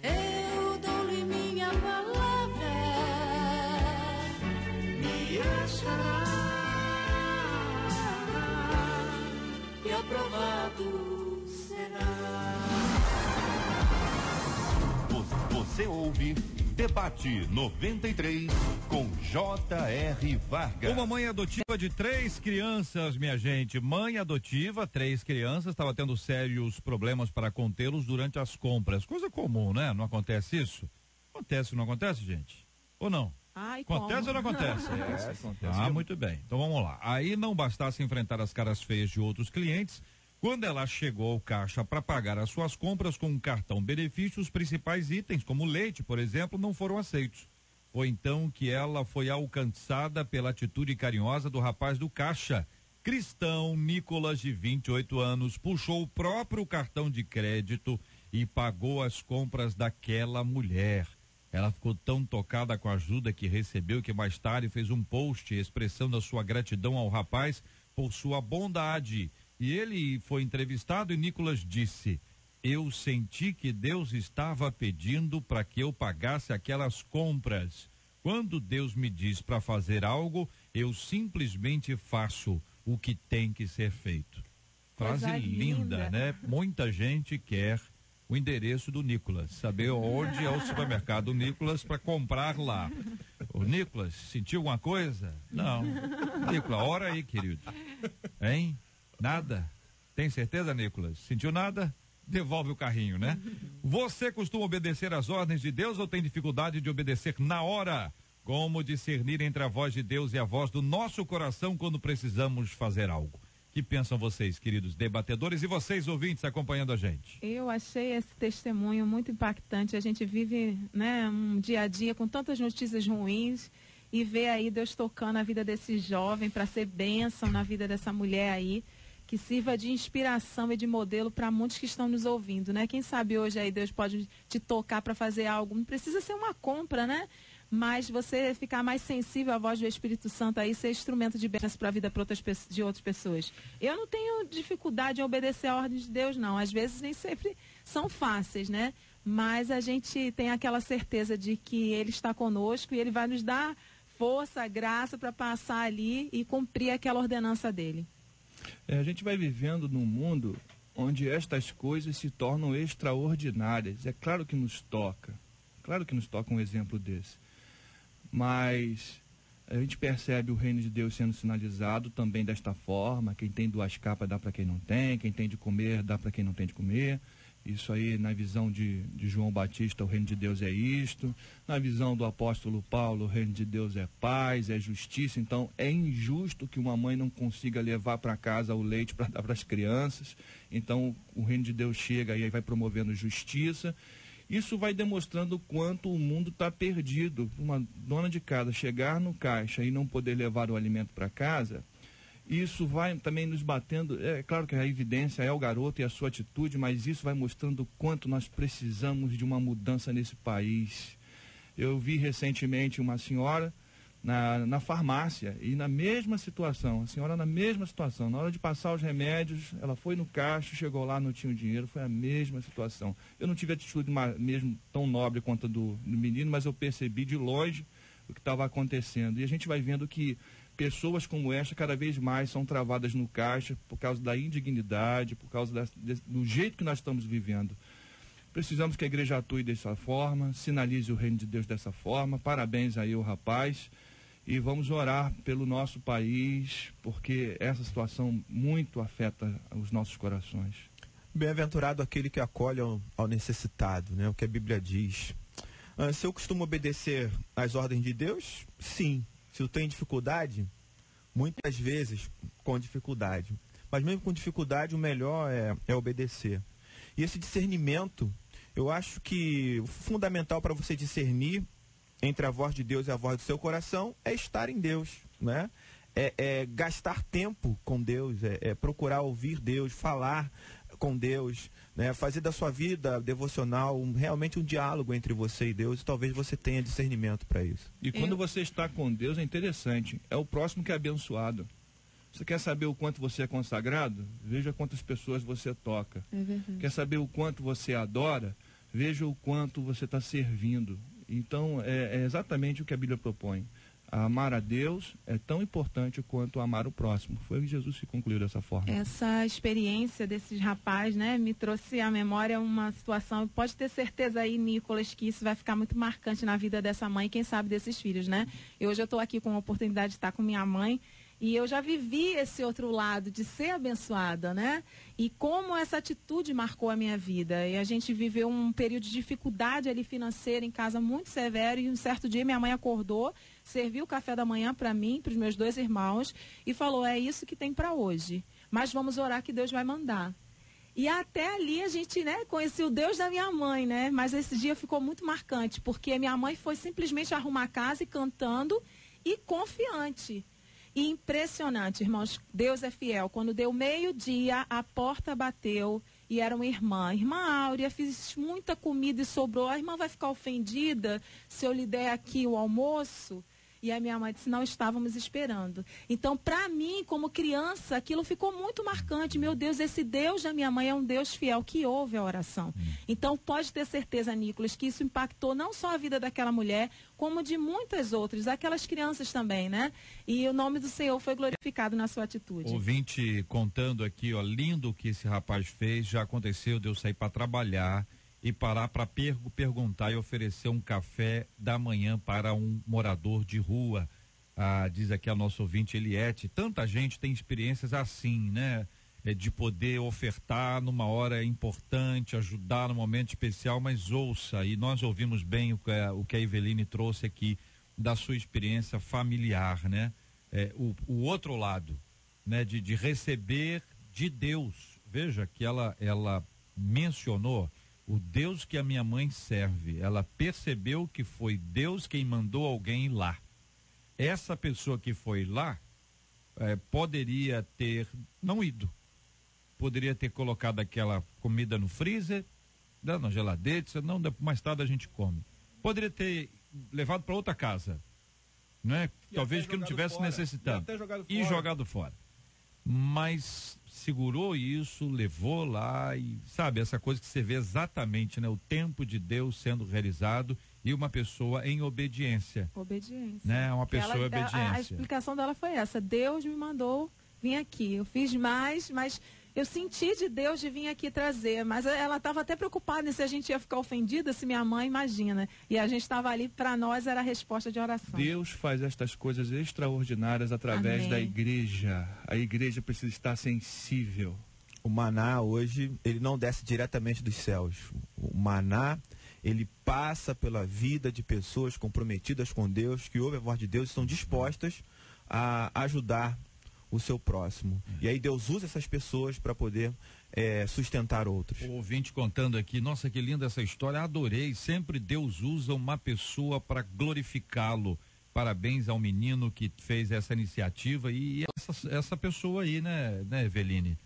eu dou-lhe minha palavra, me achará e aprovado será. Você ouve Debate 93 com J.R. Vargas. Uma mãe adotiva de 3 crianças, minha gente. Mãe adotiva, 3 crianças, estava tendo sérios problemas para contê-los durante as compras. Coisa comum, né? Não acontece isso? Acontece ou não acontece, gente? Ou não? Ai, acontece ou não acontece? Acontece. Ah, muito bem. Então vamos lá. Aí não bastasse enfrentar as caras feias de outros clientes, quando ela chegou ao caixa para pagar as suas compras com um cartão benefício, os principais itens, como leite, por exemplo, não foram aceitos. Foi então que ela foi alcançada pela atitude carinhosa do rapaz do caixa. Cristão Nicolas, de 28 anos, puxou o próprio cartão de crédito e pagou as compras daquela mulher. Ela ficou tão tocada com a ajuda que recebeu que mais tarde fez um post expressando a sua gratidão ao rapaz por sua bondade. E ele foi entrevistado e Nicolas disse: eu senti que Deus estava pedindo para que eu pagasse aquelas compras. Quando Deus me diz para fazer algo, eu simplesmente faço o que tem que ser feito. Frase linda, né? Muita gente quer o endereço do Nicolas, saber onde é o supermercado Nicolas para comprar lá. O Nicolas, sentiu alguma coisa? Não. Nicolas, ora aí, querido. Hein? Nada? Tem certeza, Nicolas? Sentiu nada? Devolve o carrinho, né? Você costuma obedecer às ordens de Deus ou tem dificuldade de obedecer na hora? Como discernir entre a voz de Deus e a voz do nosso coração quando precisamos fazer algo? O que pensam vocês, queridos debatedores, e vocês, ouvintes, acompanhando a gente? Eu achei esse testemunho muito impactante. A gente vive, né, um dia a dia com tantas notícias ruins e vê aí Deus tocando a vida desse jovem para ser bênção na vida dessa mulher aí, que sirva de inspiração e de modelo para muitos que estão nos ouvindo, né? Quem sabe hoje aí Deus pode te tocar para fazer algo. Não precisa ser uma compra, né? Mas você ficar mais sensível à voz do Espírito Santo aí, ser instrumento de bênção para a vida de outras pessoas. Eu não tenho dificuldade em obedecer a ordem de Deus, não. Às vezes nem sempre são fáceis, né? Mas a gente tem aquela certeza de que Ele está conosco e Ele vai nos dar força, graça para passar ali e cumprir aquela ordenança dEle. A gente vai vivendo num mundo onde estas coisas se tornam extraordinárias. É claro que nos toca um exemplo desse. Mas a gente percebe o reino de Deus sendo sinalizado também desta forma: quem tem 2 capas dá para quem não tem, quem tem de comer dá para quem não tem de comer. Isso aí, na visão de João Batista, o reino de Deus é isto. Na visão do apóstolo Paulo, o reino de Deus é paz, é justiça. Então, é injusto que uma mãe não consiga levar para casa o leite para dar para as crianças. Então, o reino de Deus chega e aí vai promovendo justiça. Isso vai demonstrando o quanto o mundo está perdido. Uma dona de casa chegar no caixa e não poder levar o alimento para casa, isso vai também nos batendo. É claro que a evidência é o garoto e a sua atitude, mas isso vai mostrando o quanto nós precisamos de uma mudança nesse país. Eu vi recentemente uma senhora na farmácia e na mesma situação, na hora de passar os remédios, ela foi no caixa, chegou lá, não tinha o dinheiro, foi a mesma situação. Eu não tive atitude mesmo tão nobre quanto a do menino, mas eu percebi de longe o que estava acontecendo. E a gente vai vendo que pessoas como esta cada vez mais são travadas no caixa por causa da indignidade, por causa do jeito que nós estamos vivendo. Precisamos que a igreja atue dessa forma, sinalize o reino de Deus dessa forma. Parabéns aí ao rapaz. E vamos orar pelo nosso país, porque essa situação muito afeta os nossos corações. Bem-aventurado aquele que acolhe ao necessitado, né? O que a Bíblia diz. Se eu costumo obedecer às ordens de Deus, sim. Se eu tenho dificuldade, muitas vezes com dificuldade. Mas mesmo com dificuldade, o melhor é obedecer. E esse discernimento, eu acho que o fundamental para você discernir entre a voz de Deus e a voz do seu coração é estar em Deus, né? É gastar tempo com Deus, é procurar ouvir Deus, falar com Deus, né? Fazer da sua vida devocional realmente um diálogo entre você e Deus, e talvez você tenha discernimento para isso. E quando você está com Deus é interessante, é o próximo que é abençoado. Você quer saber o quanto você é consagrado? Veja quantas pessoas você toca. É verdade. Quer saber o quanto você adora? Veja o quanto você está servindo. Então, é exatamente o que a Bíblia propõe. Amar a Deus é tão importante quanto amar o próximo. Foi o que Jesus se concluiu dessa forma. Essa experiência desses rapazes, né, me trouxe à memória uma situação. Pode ter certeza aí, Nicolas, que isso vai ficar muito marcante na vida dessa mãe, quem sabe desses filhos, né? Hoje eu estou aqui com a oportunidade de estar com minha mãe. E eu já vivi esse outro lado de ser abençoada, né? E como essa atitude marcou a minha vida. E a gente viveu um período de dificuldade ali financeira em casa muito severo. E um certo dia minha mãe acordou, serviu o café da manhã para mim, para os meus 2 irmãos, e falou: é isso que tem para hoje. Mas vamos orar que Deus vai mandar. E até ali a gente, né, conhecia o Deus da minha mãe, né? Mas esse dia ficou muito marcante, porque minha mãe foi simplesmente arrumar a casa e cantando e confiante. E impressionante, irmãos. Deus é fiel. Quando deu meio-dia, a porta bateu e era uma irmã. Irmã Áurea, fiz muita comida e sobrou. A irmã vai ficar ofendida se eu lhe der aqui o almoço? E a minha mãe disse, não estávamos esperando. Então, para mim, como criança, aquilo ficou muito marcante. Meu Deus, esse Deus da minha mãe é um Deus fiel, que ouve a oração. Então, pode ter certeza, Nicolas, que isso impactou não só a vida daquela mulher, como de muitas outras, aquelas crianças também, né? E o nome do Senhor foi glorificado na sua atitude. Ouvinte contando aqui, ó, lindo o que esse rapaz fez, já aconteceu de eu sair para trabalhar e parar para perguntar e oferecer um café da manhã para um morador de rua. Diz aqui a nossa ouvinte Eliette, tanta gente tem experiências assim, né? De poder ofertar numa hora importante, ajudar num momento especial, mas ouça, e nós ouvimos bem o que a Eveline trouxe aqui da sua experiência familiar, né? O outro lado, né? De receber de Deus. Veja que ela mencionou o Deus que a minha mãe serve. Ela percebeu que foi Deus quem mandou alguém ir lá. Essa pessoa que foi lá poderia ter não ido. Poderia ter colocado aquela comida no freezer, na geladeira, disse, não, mais tarde a gente come. Poderia ter levado para outra casa, né? Talvez que não tivesse necessitando. E jogado fora. Mas segurou isso, levou lá e, sabe, essa coisa que você vê exatamente, né? O tempo de Deus sendo realizado e uma pessoa em obediência. Obediência. Né? Uma pessoa em obediência. A explicação dela foi essa, Deus me mandou vir aqui, eu fiz mais, mas eu senti de Deus de vir aqui trazer, mas ela estava até preocupada se a gente ia ficar ofendida, se minha mãe, imagina. E a gente estava ali, para nós era a resposta de oração. Deus faz estas coisas extraordinárias através Amém. da igreja. A igreja precisa estar sensível. O maná hoje, ele não desce diretamente dos céus. O maná, ele passa pela vida de pessoas comprometidas com Deus, que ouvem a voz de Deus e estão dispostas a ajudar o seu próximo. E aí Deus usa essas pessoas para poder sustentar outros. O ouvinte contando aqui, nossa, que linda essa história, adorei, sempre Deus usa uma pessoa para glorificá-lo. Parabéns ao menino que fez essa iniciativa e essa pessoa aí, né, Eveline?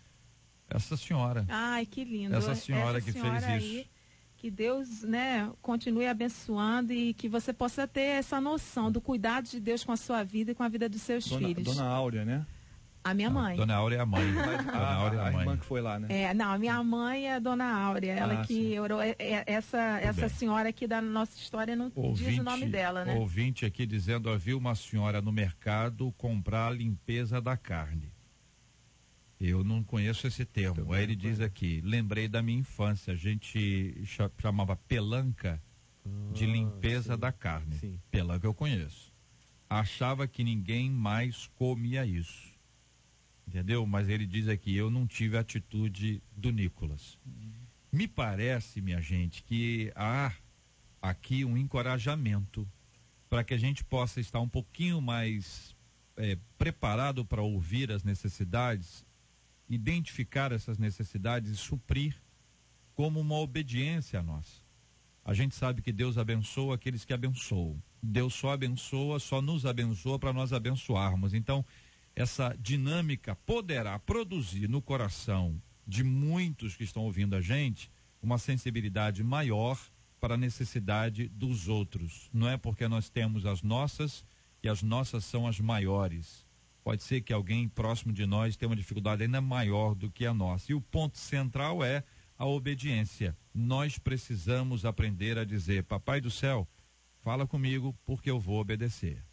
Essa senhora. Ai, que lindo. Essa senhora que fez aí, isso. Que Deus, né, continue abençoando e que você possa ter essa noção do cuidado de Deus com a sua vida e com a vida dos seus filhos. Dona Áurea, né? A minha mãe. Dona Áurea é a mãe. Dona Áurea é a mãe. irmã que foi lá, né? Não, a minha mãe é a Dona Áurea. Ela que orou. Essa senhora aqui da nossa história não diz o nome dela, né? Ouvinte aqui dizendo, havia uma senhora no mercado comprar a limpeza da carne. Eu não conheço esse termo. Aí ele diz aqui, lembrei da minha infância, a gente chamava pelanca de limpeza da carne. Sim. Pelanca eu conheço. Achava que ninguém mais comia isso. Entendeu? Mas ele diz aqui, eu não tive a atitude do Nicolas. Me parece, minha gente, que há aqui um encorajamento para que a gente possa estar um pouquinho mais preparado para ouvir as necessidades, identificar essas necessidades e suprir como uma obediência a nós. A gente sabe que Deus abençoa aqueles que abençoam. Deus só nos abençoa para nós abençoarmos. Então, essa dinâmica poderá produzir no coração de muitos que estão ouvindo a gente uma sensibilidade maior para a necessidade dos outros. Não é porque nós temos as nossas e as nossas são as maiores. Pode ser que alguém próximo de nós tenha uma dificuldade ainda maior do que a nossa. E o ponto central é a obediência. Nós precisamos aprender a dizer, Papai do céu, fala comigo porque eu vou obedecer.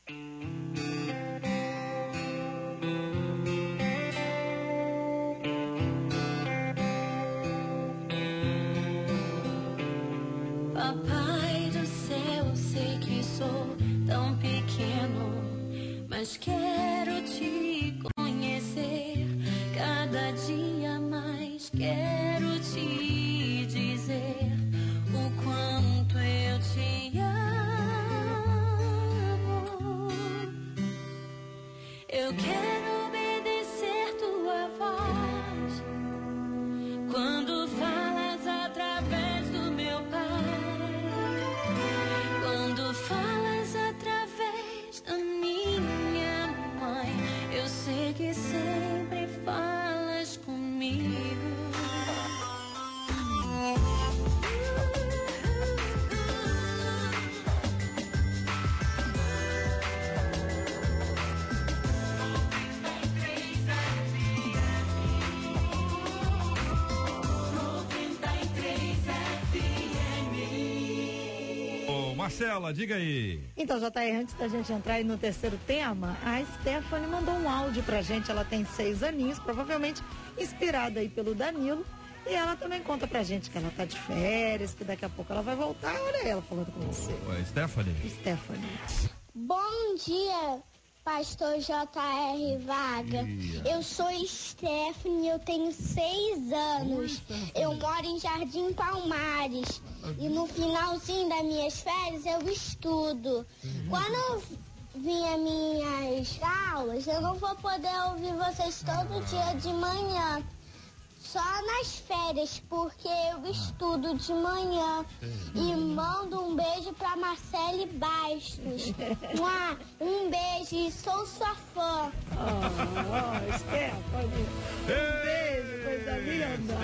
Papai do céu, eu sei que sou tão pequeno, mas quero te conhecer cada dia mais. Quero te dizer o quanto eu te amo. Eu quero obedecer tua voz quando Marcela, diga aí. Então, JR, antes da gente entrar aí no terceiro tema, a Stephanie mandou um áudio pra gente. Ela tem 6 aninhos, provavelmente inspirada aí pelo Danilo. E ela também conta pra gente que ela tá de férias, que daqui a pouco ela vai voltar. Olha ela falando com você. Oi, Stephanie. Stephanie. Bom dia, Pastor J.R. Varga. Eu sou Stephanie, eu tenho 6 anos. Eu moro em Jardim Palmares. E no finalzinho das minhas férias eu estudo. Quando eu vim às minhas aulas, eu não vou poder ouvir vocês todo dia de manhã. Só nas férias, porque eu estudo de manhã. E mando um beijo pra Marcele Bastos. Um beijo e sou sua fã. Stephanie. Um beijo, coisa linda.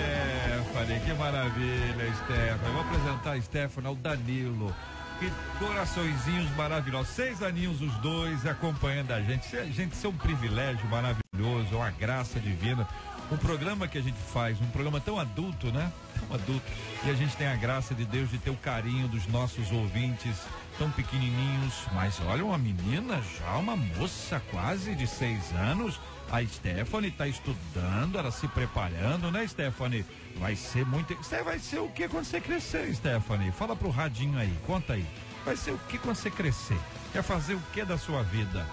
Stephanie, que maravilha, Stephanie. Vou apresentar a Stephanie ao Danilo. Que coraçõezinhos maravilhosos. 6 aninhos os dois acompanhando a gente. Gente, isso é um privilégio maravilhoso, uma graça divina. Um programa que a gente faz, um programa tão adulto, né? Tão adulto. E a gente tem a graça de Deus de ter o carinho dos nossos ouvintes tão pequenininhos. Mas olha, uma menina já, uma moça quase de 6 anos. A Stephanie está estudando, ela se preparando, né, Stephanie? Vai ser muito... Você vai ser o que quando você crescer, Stephanie? Fala pro radinho aí, conta aí. Vai ser o que quando você crescer? Quer fazer o que da sua vida?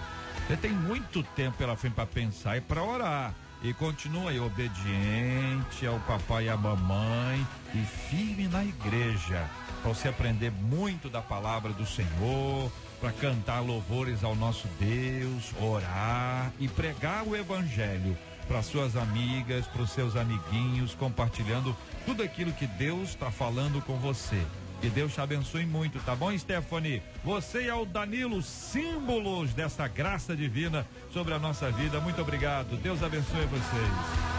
Você tem muito tempo pela frente para pensar e para orar. E continua aí obediente ao papai e à mamãe e firme na igreja, para você aprender muito da palavra do Senhor, para cantar louvores ao nosso Deus, orar e pregar o evangelho para suas amigas, para os seus amiguinhos, compartilhando tudo aquilo que Deus está falando com você. Que Deus te abençoe muito, tá bom, Stephanie? Você e o Danilo, símbolos dessa graça divina sobre a nossa vida. Muito obrigado. Deus abençoe vocês.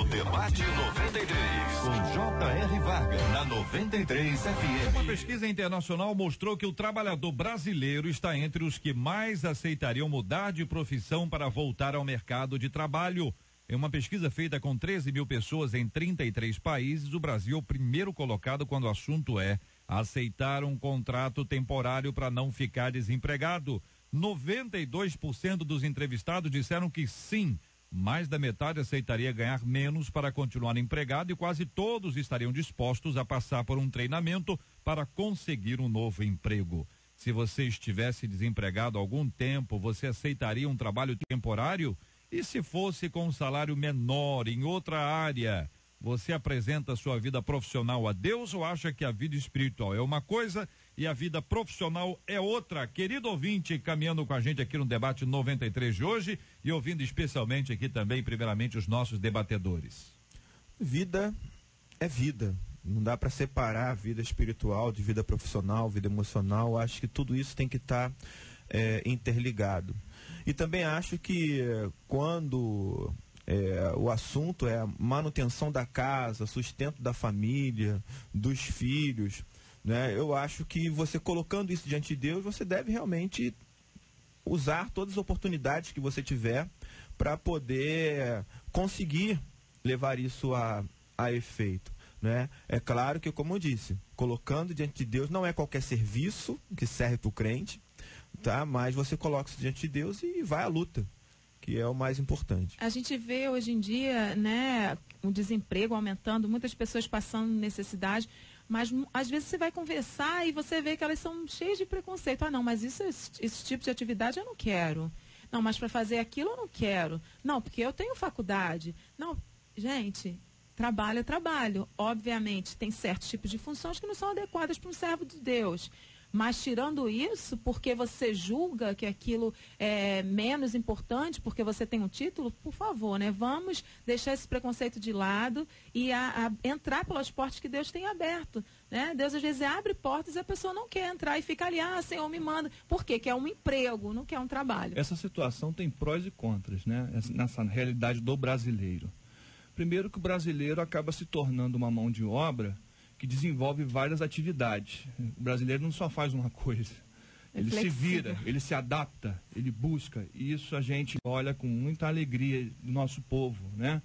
Debate 93, com J.R. Varga, na 93 FM. Uma pesquisa internacional mostrou que o trabalhador brasileiro está entre os que mais aceitariam mudar de profissão para voltar ao mercado de trabalho. Em uma pesquisa feita com 13 mil pessoas em 33 países, o Brasil é o primeiro colocado quando o assunto é aceitar um contrato temporário para não ficar desempregado. 92% dos entrevistados disseram que sim. Mais da metade aceitaria ganhar menos para continuar empregado e quase todos estariam dispostos a passar por um treinamento para conseguir um novo emprego. Se você estivesse desempregado há algum tempo, você aceitaria um trabalho temporário? E se fosse com um salário menor em outra área, você apresenta a sua vida profissional a Deus ou acha que a vida espiritual é uma coisa e a vida profissional é outra? Querido ouvinte, caminhando com a gente aqui no debate 93 de hoje e ouvindo especialmente aqui também, primeiramente, os nossos debatedores. Vida é vida. Não dá para separar a vida espiritual de vida profissional, vida emocional. Acho que tudo isso tem que estar interligado. E também acho que quando o assunto é a manutenção da casa, sustento da família, dos filhos, né? Eu acho que você colocando isso diante de Deus, você deve realmente usar todas as oportunidades que você tiver para poder conseguir levar isso a efeito, né? É claro que, como eu disse, colocando diante de Deus não é qualquer serviço que serve para o crente, tá? Mas você coloca isso diante de Deus e vai à luta, que é o mais importante. A gente vê hoje em dia, né, o desemprego aumentando, muitas pessoas passando necessidade, mas às vezes você vai conversar e você vê que elas são cheias de preconceito. Ah, não, mas esse tipo de atividade eu não quero. Não, mas para fazer aquilo eu não quero. Não, porque eu tenho faculdade. Não, gente, trabalho é trabalho. Obviamente, tem certos tipos de funções que não são adequadas para um servo de Deus. Mas tirando isso, porque você julga que aquilo é menos importante, porque você tem um título, por favor, né? Vamos deixar esse preconceito de lado e entrar pelas portas que Deus tem aberto, né? Deus às vezes abre portas e a pessoa não quer entrar e fica ali, Senhor, me manda. Por quê? Quer um emprego, não quer um trabalho. Essa situação tem prós e contras, né? Nessa realidade do brasileiro. Primeiro que o brasileiro acaba se tornando uma mão de obra que que desenvolve várias atividades. O brasileiro não só faz uma coisa. Ele se vira, ele se adapta, ele busca. E isso a gente olha com muita alegria do nosso povo, né?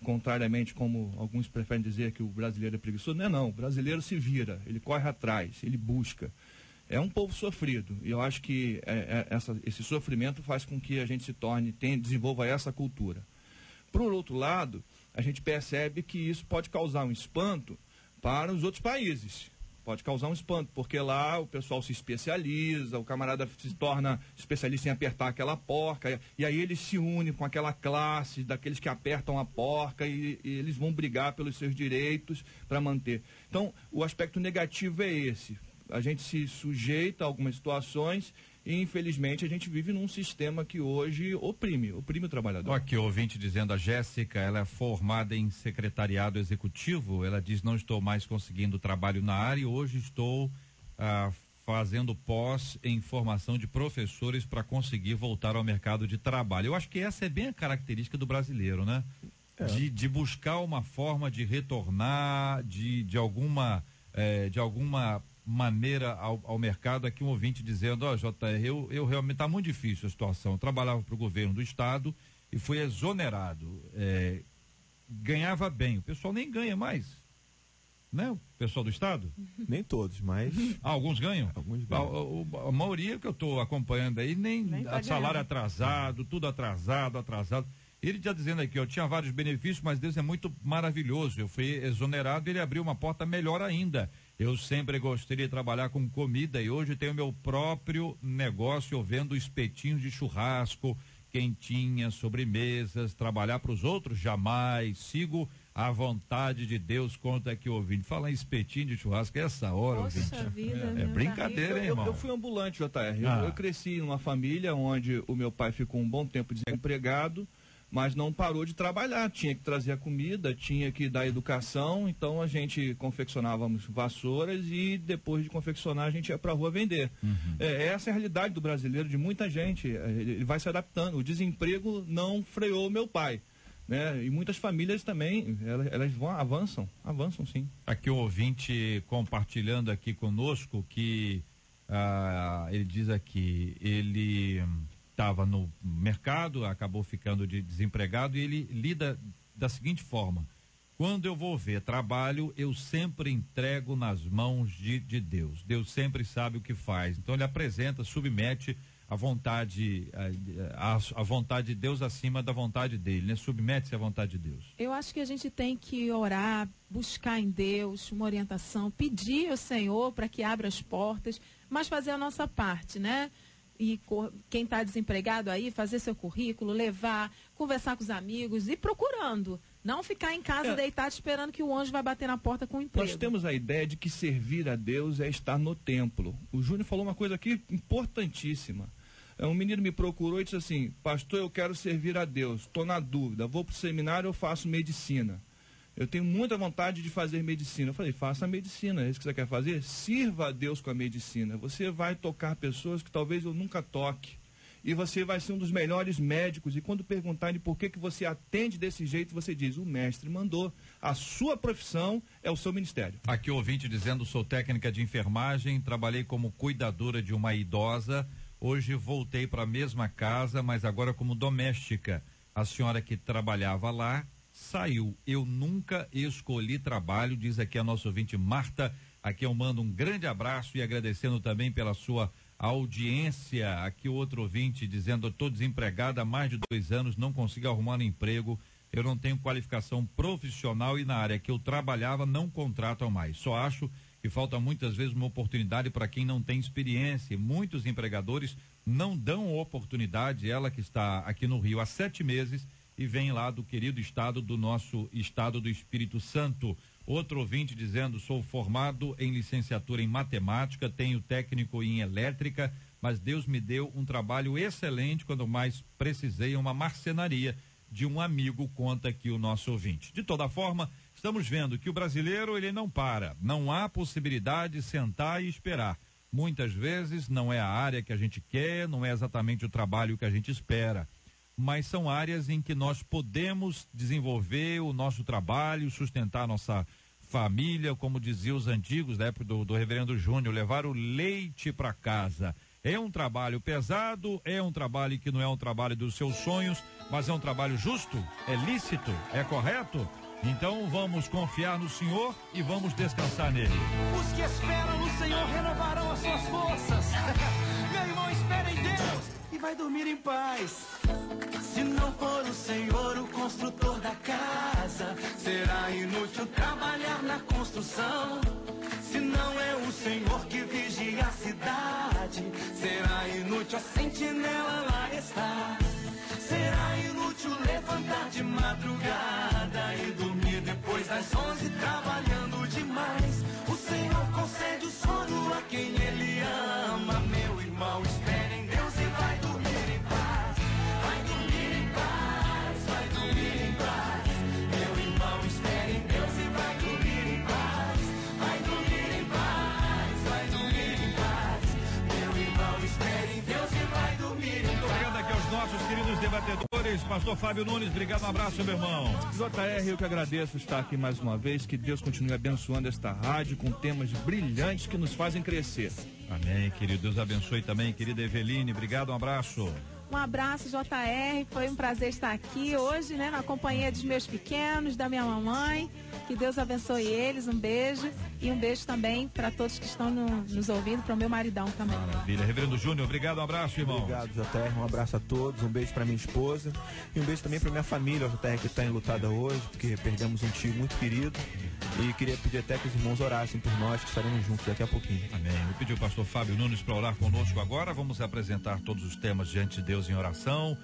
Contrariamente, como alguns preferem dizer que o brasileiro é preguiçoso. Não, o brasileiro se vira, ele corre atrás, ele busca. É um povo sofrido. E eu acho que esse sofrimento faz com que a gente se torne, desenvolva essa cultura. Por outro lado, a gente percebe que isso pode causar um espanto para os outros países. Pode causar um espanto, porque lá o pessoal se especializa, o camarada se torna especialista em apertar aquela porca, e aí ele se une com aquela classe daqueles que apertam a porca e eles vão brigar pelos seus direitos para manter. Então, o aspecto negativo é esse. A gente se sujeita a algumas situações e, infelizmente, a gente vive num sistema que hoje oprime o trabalhador. Aqui, o ouvinte dizendo, a Jéssica, ela é formada em secretariado executivo, ela diz, não estou mais conseguindo trabalho na área e hoje estou fazendo pós em formação de professores para conseguir voltar ao mercado de trabalho. Eu acho que essa é bem a característica do brasileiro, né? De buscar uma forma de retornar, de alguma maneira ao mercado. Aqui um ouvinte dizendo, JR, eu realmente, tá muito difícil a situação, eu trabalhava para o governo do estado e fui exonerado, ganhava bem, o pessoal nem ganha mais, né? O pessoal do estado? Nem todos, mas... alguns ganham? Alguns ganham. A maioria que eu estou acompanhando aí, nem salário atrasado, tudo atrasado. Ele já dizendo aqui, eu tinha vários benefícios, mas Deus é muito maravilhoso, eu fui exonerado e ele abriu uma porta melhor ainda. Eu sempre gostei de trabalhar com comida e hoje tenho meu próprio negócio, eu vendo espetinhos de churrasco, quentinhas, sobremesas, trabalhar para os outros jamais, sigo a vontade de Deus, conta aqui o ouvinte. Fala em espetinho de churrasco, essa hora, Poxa ouvinte. vida, É brincadeira, hein, irmão? Eu fui ambulante, JR. Eu cresci numa família onde o meu pai ficou um bom tempo desempregado, mas não parou de trabalhar, tinha que trazer a comida, tinha que dar educação, então a gente confeccionávamos vassouras e depois de confeccionar a gente ia para a rua vender. Essa é a realidade do brasileiro, de muita gente, ele vai se adaptando. O desemprego não freou meu pai, né? E muitas famílias também, elas avançam sim. Aqui o ouvinte compartilhando aqui conosco que ele diz aqui, ele estava no mercado, acabou ficando desempregado e ele lida da seguinte forma: quando eu vou ver trabalho, eu sempre entrego nas mãos de Deus. Deus sempre sabe o que faz. Então ele apresenta, submete a vontade, a vontade de Deus acima da vontade dele, né? Submete-se à vontade de Deus. Eu acho que a gente tem que orar, buscar em Deus uma orientação, pedir ao Senhor para que abra as portas, mas fazer a nossa parte, né? E quem está desempregado aí, fazer seu currículo, levar, conversar com os amigos e procurando. Não ficar em casa deitado esperando que o anjo vai bater na porta com o emprego. Nós temos a ideia de que servir a Deus é estar no templo. O Júnior falou uma coisa aqui importantíssima. Um menino me procurou e disse assim: pastor, eu quero servir a Deus, estou na dúvida, vou para o seminário ou faço medicina? Eu tenho muita vontade de fazer medicina. Eu falei, faça a medicina, é isso que você quer fazer? Sirva a Deus com a medicina. Você vai tocar pessoas que talvez eu nunca toque. E você vai ser um dos melhores médicos. E quando perguntarem por que você atende desse jeito, você diz, o mestre mandou. A sua profissão é o seu ministério. Aqui o ouvinte dizendo, sou técnica de enfermagem, trabalhei como cuidadora de uma idosa. Hoje voltei para a mesma casa, mas agora como doméstica. A senhora que trabalhava lá saiu. Eu nunca escolhi trabalho, diz aqui a nossa ouvinte Marta. Aqui eu mando um grande abraço e agradecendo também pela sua audiência. Aqui outro ouvinte dizendo, estou desempregada há mais de 2 anos, não consigo arrumar um emprego, eu não tenho qualificação profissional e na área que eu trabalhava não contratam mais. Só acho que falta muitas vezes uma oportunidade para quem não tem experiência. Muitos empregadores não dão oportunidade. Ela que está aqui no Rio há 7 meses e vem lá do querido estado, do nosso estado do Espírito Santo. Outro ouvinte dizendo, sou formado em licenciatura em matemática, tenho técnico em elétrica, mas Deus me deu um trabalho excelente quando mais precisei, uma marcenaria de um amigo, conta aqui o nosso ouvinte. De toda forma, estamos vendo que o brasileiro, ele não para, não há possibilidade de sentar e esperar. Muitas vezes não é a área que a gente quer, não é exatamente o trabalho que a gente espera, mas são áreas em que nós podemos desenvolver o nosso trabalho, sustentar a nossa família, como diziam os antigos da época do reverendo Júnior, levar o leite para casa. É um trabalho pesado, é um trabalho que não é um trabalho dos seus sonhos, mas é um trabalho justo, é lícito, é correto? Então vamos confiar no Senhor e vamos descansar nele. Os que esperam no Senhor renovarão as suas forças. Meu irmão, espera em Deus e vai dormir em paz. Se não for o Senhor o construtor da casa, será inútil trabalhar na construção. Se não é o Senhor que vigia a cidade, será inútil a sentinela lá estar. Será inútil levantar de madrugada e dormir depois das 11 trabalhando demais. O Senhor concede o sono a quem Ele ama. Meu irmão, espere em Deus e vai dormir em paz. Vai dormir em paz, vai dormir em paz. Meu irmão, espere em Deus e vai dormir em paz. Vai dormir em paz, vai dormir em paz. Meu irmão, espere em Deus e vai dormir em paz. Chegando aqui aos nossos queridos debatedores, pastor Fábio Nunes, obrigado, um abraço, meu irmão. JR, eu que agradeço estar aqui mais uma vez, que Deus continue abençoando esta rádio com temas brilhantes que nos fazem crescer. Amém, querido, Deus abençoe também, querida Eveline, obrigado, um abraço. Um abraço, JR, foi um prazer estar aqui hoje, né, na companhia dos meus pequenos, da minha mamãe. Que Deus abençoe eles, um beijo e um beijo também para todos que estão nos ouvindo, para o meu maridão também. Maravilha, reverendo Júnior, obrigado, um abraço, irmão. Obrigado, JR, um abraço a todos, um beijo para minha esposa e um beijo também para minha família, JR, que está enlutada hoje, porque perdemos um tio muito querido e queria pedir até que os irmãos orassem por nós, que estaremos juntos daqui a pouquinho. Amém. Eu pedi ao pastor Fábio Nunes para orar conosco agora, vamos apresentar todos os temas diante de Deus em oração.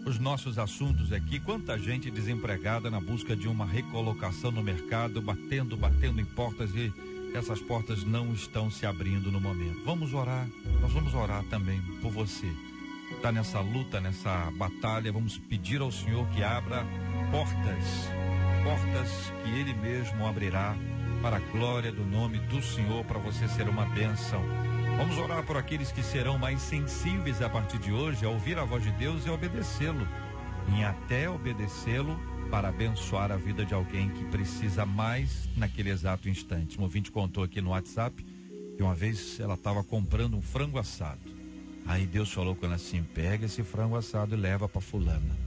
Os nossos assuntos aqui, quanta gente desempregada na busca de uma recolocação no mercado, batendo em portas e essas portas não estão se abrindo no momento. Vamos orar, nós vamos orar também por você. Está nessa luta, nessa batalha, vamos pedir ao Senhor que abra portas que Ele mesmo abrirá para a glória do nome do Senhor, para você ser uma bênção. Vamos orar por aqueles que serão mais sensíveis a partir de hoje a ouvir a voz de Deus e obedecê-lo. E até obedecê-lo para abençoar a vida de alguém que precisa mais naquele exato instante. Um ouvinte contou aqui no WhatsApp que uma vez ela estava comprando um frango assado. Aí Deus falou com ela assim: pega esse frango assado e leva para fulana.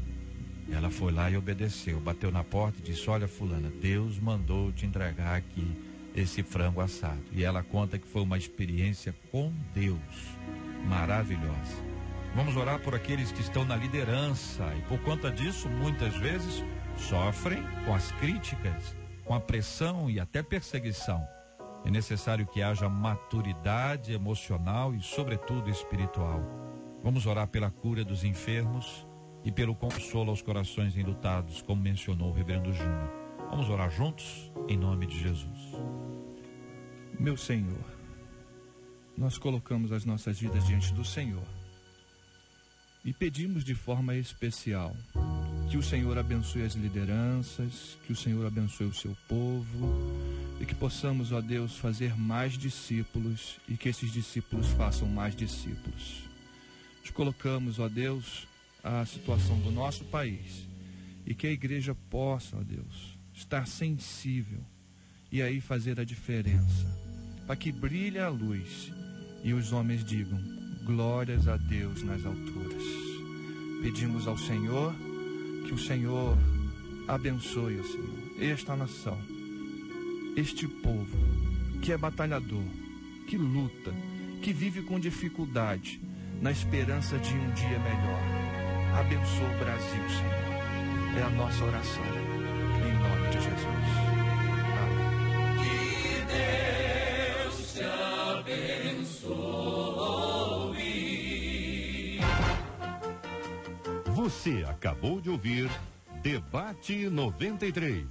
Ela foi lá e obedeceu, bateu na porta e disse: olha, fulana, Deus mandou te entregar aqui esse frango assado. E ela conta que foi uma experiência com Deus maravilhosa. Vamos orar por aqueles que estão na liderança e por conta disso muitas vezes sofrem com as críticas, com a pressão e até perseguição. É necessário que haja maturidade emocional e sobretudo espiritual. Vamos orar pela cura dos enfermos e pelo consolo aos corações enlutados, como mencionou o reverendo Júnior. Vamos orar juntos em nome de Jesus. Meu Senhor, nós colocamos as nossas vidas diante do Senhor e pedimos de forma especial que o Senhor abençoe as lideranças, que o Senhor abençoe o seu povo e que possamos, ó Deus, fazer mais discípulos e que esses discípulos façam mais discípulos. Te colocamos, ó Deus, a situação do nosso país e que a igreja possa, ó Deus, estar sensível e aí fazer a diferença, para que brilhe a luz e os homens digam: glórias a Deus nas alturas. Pedimos ao Senhor que o Senhor abençoe, ó Senhor, esta nação, este povo que é batalhador, que luta, que vive com dificuldade, na esperança de um dia melhor. Abençoa o Brasil, Senhor. É a nossa oração, em nome de Jesus. Deus te abençoe. Você acabou de ouvir Debate 93.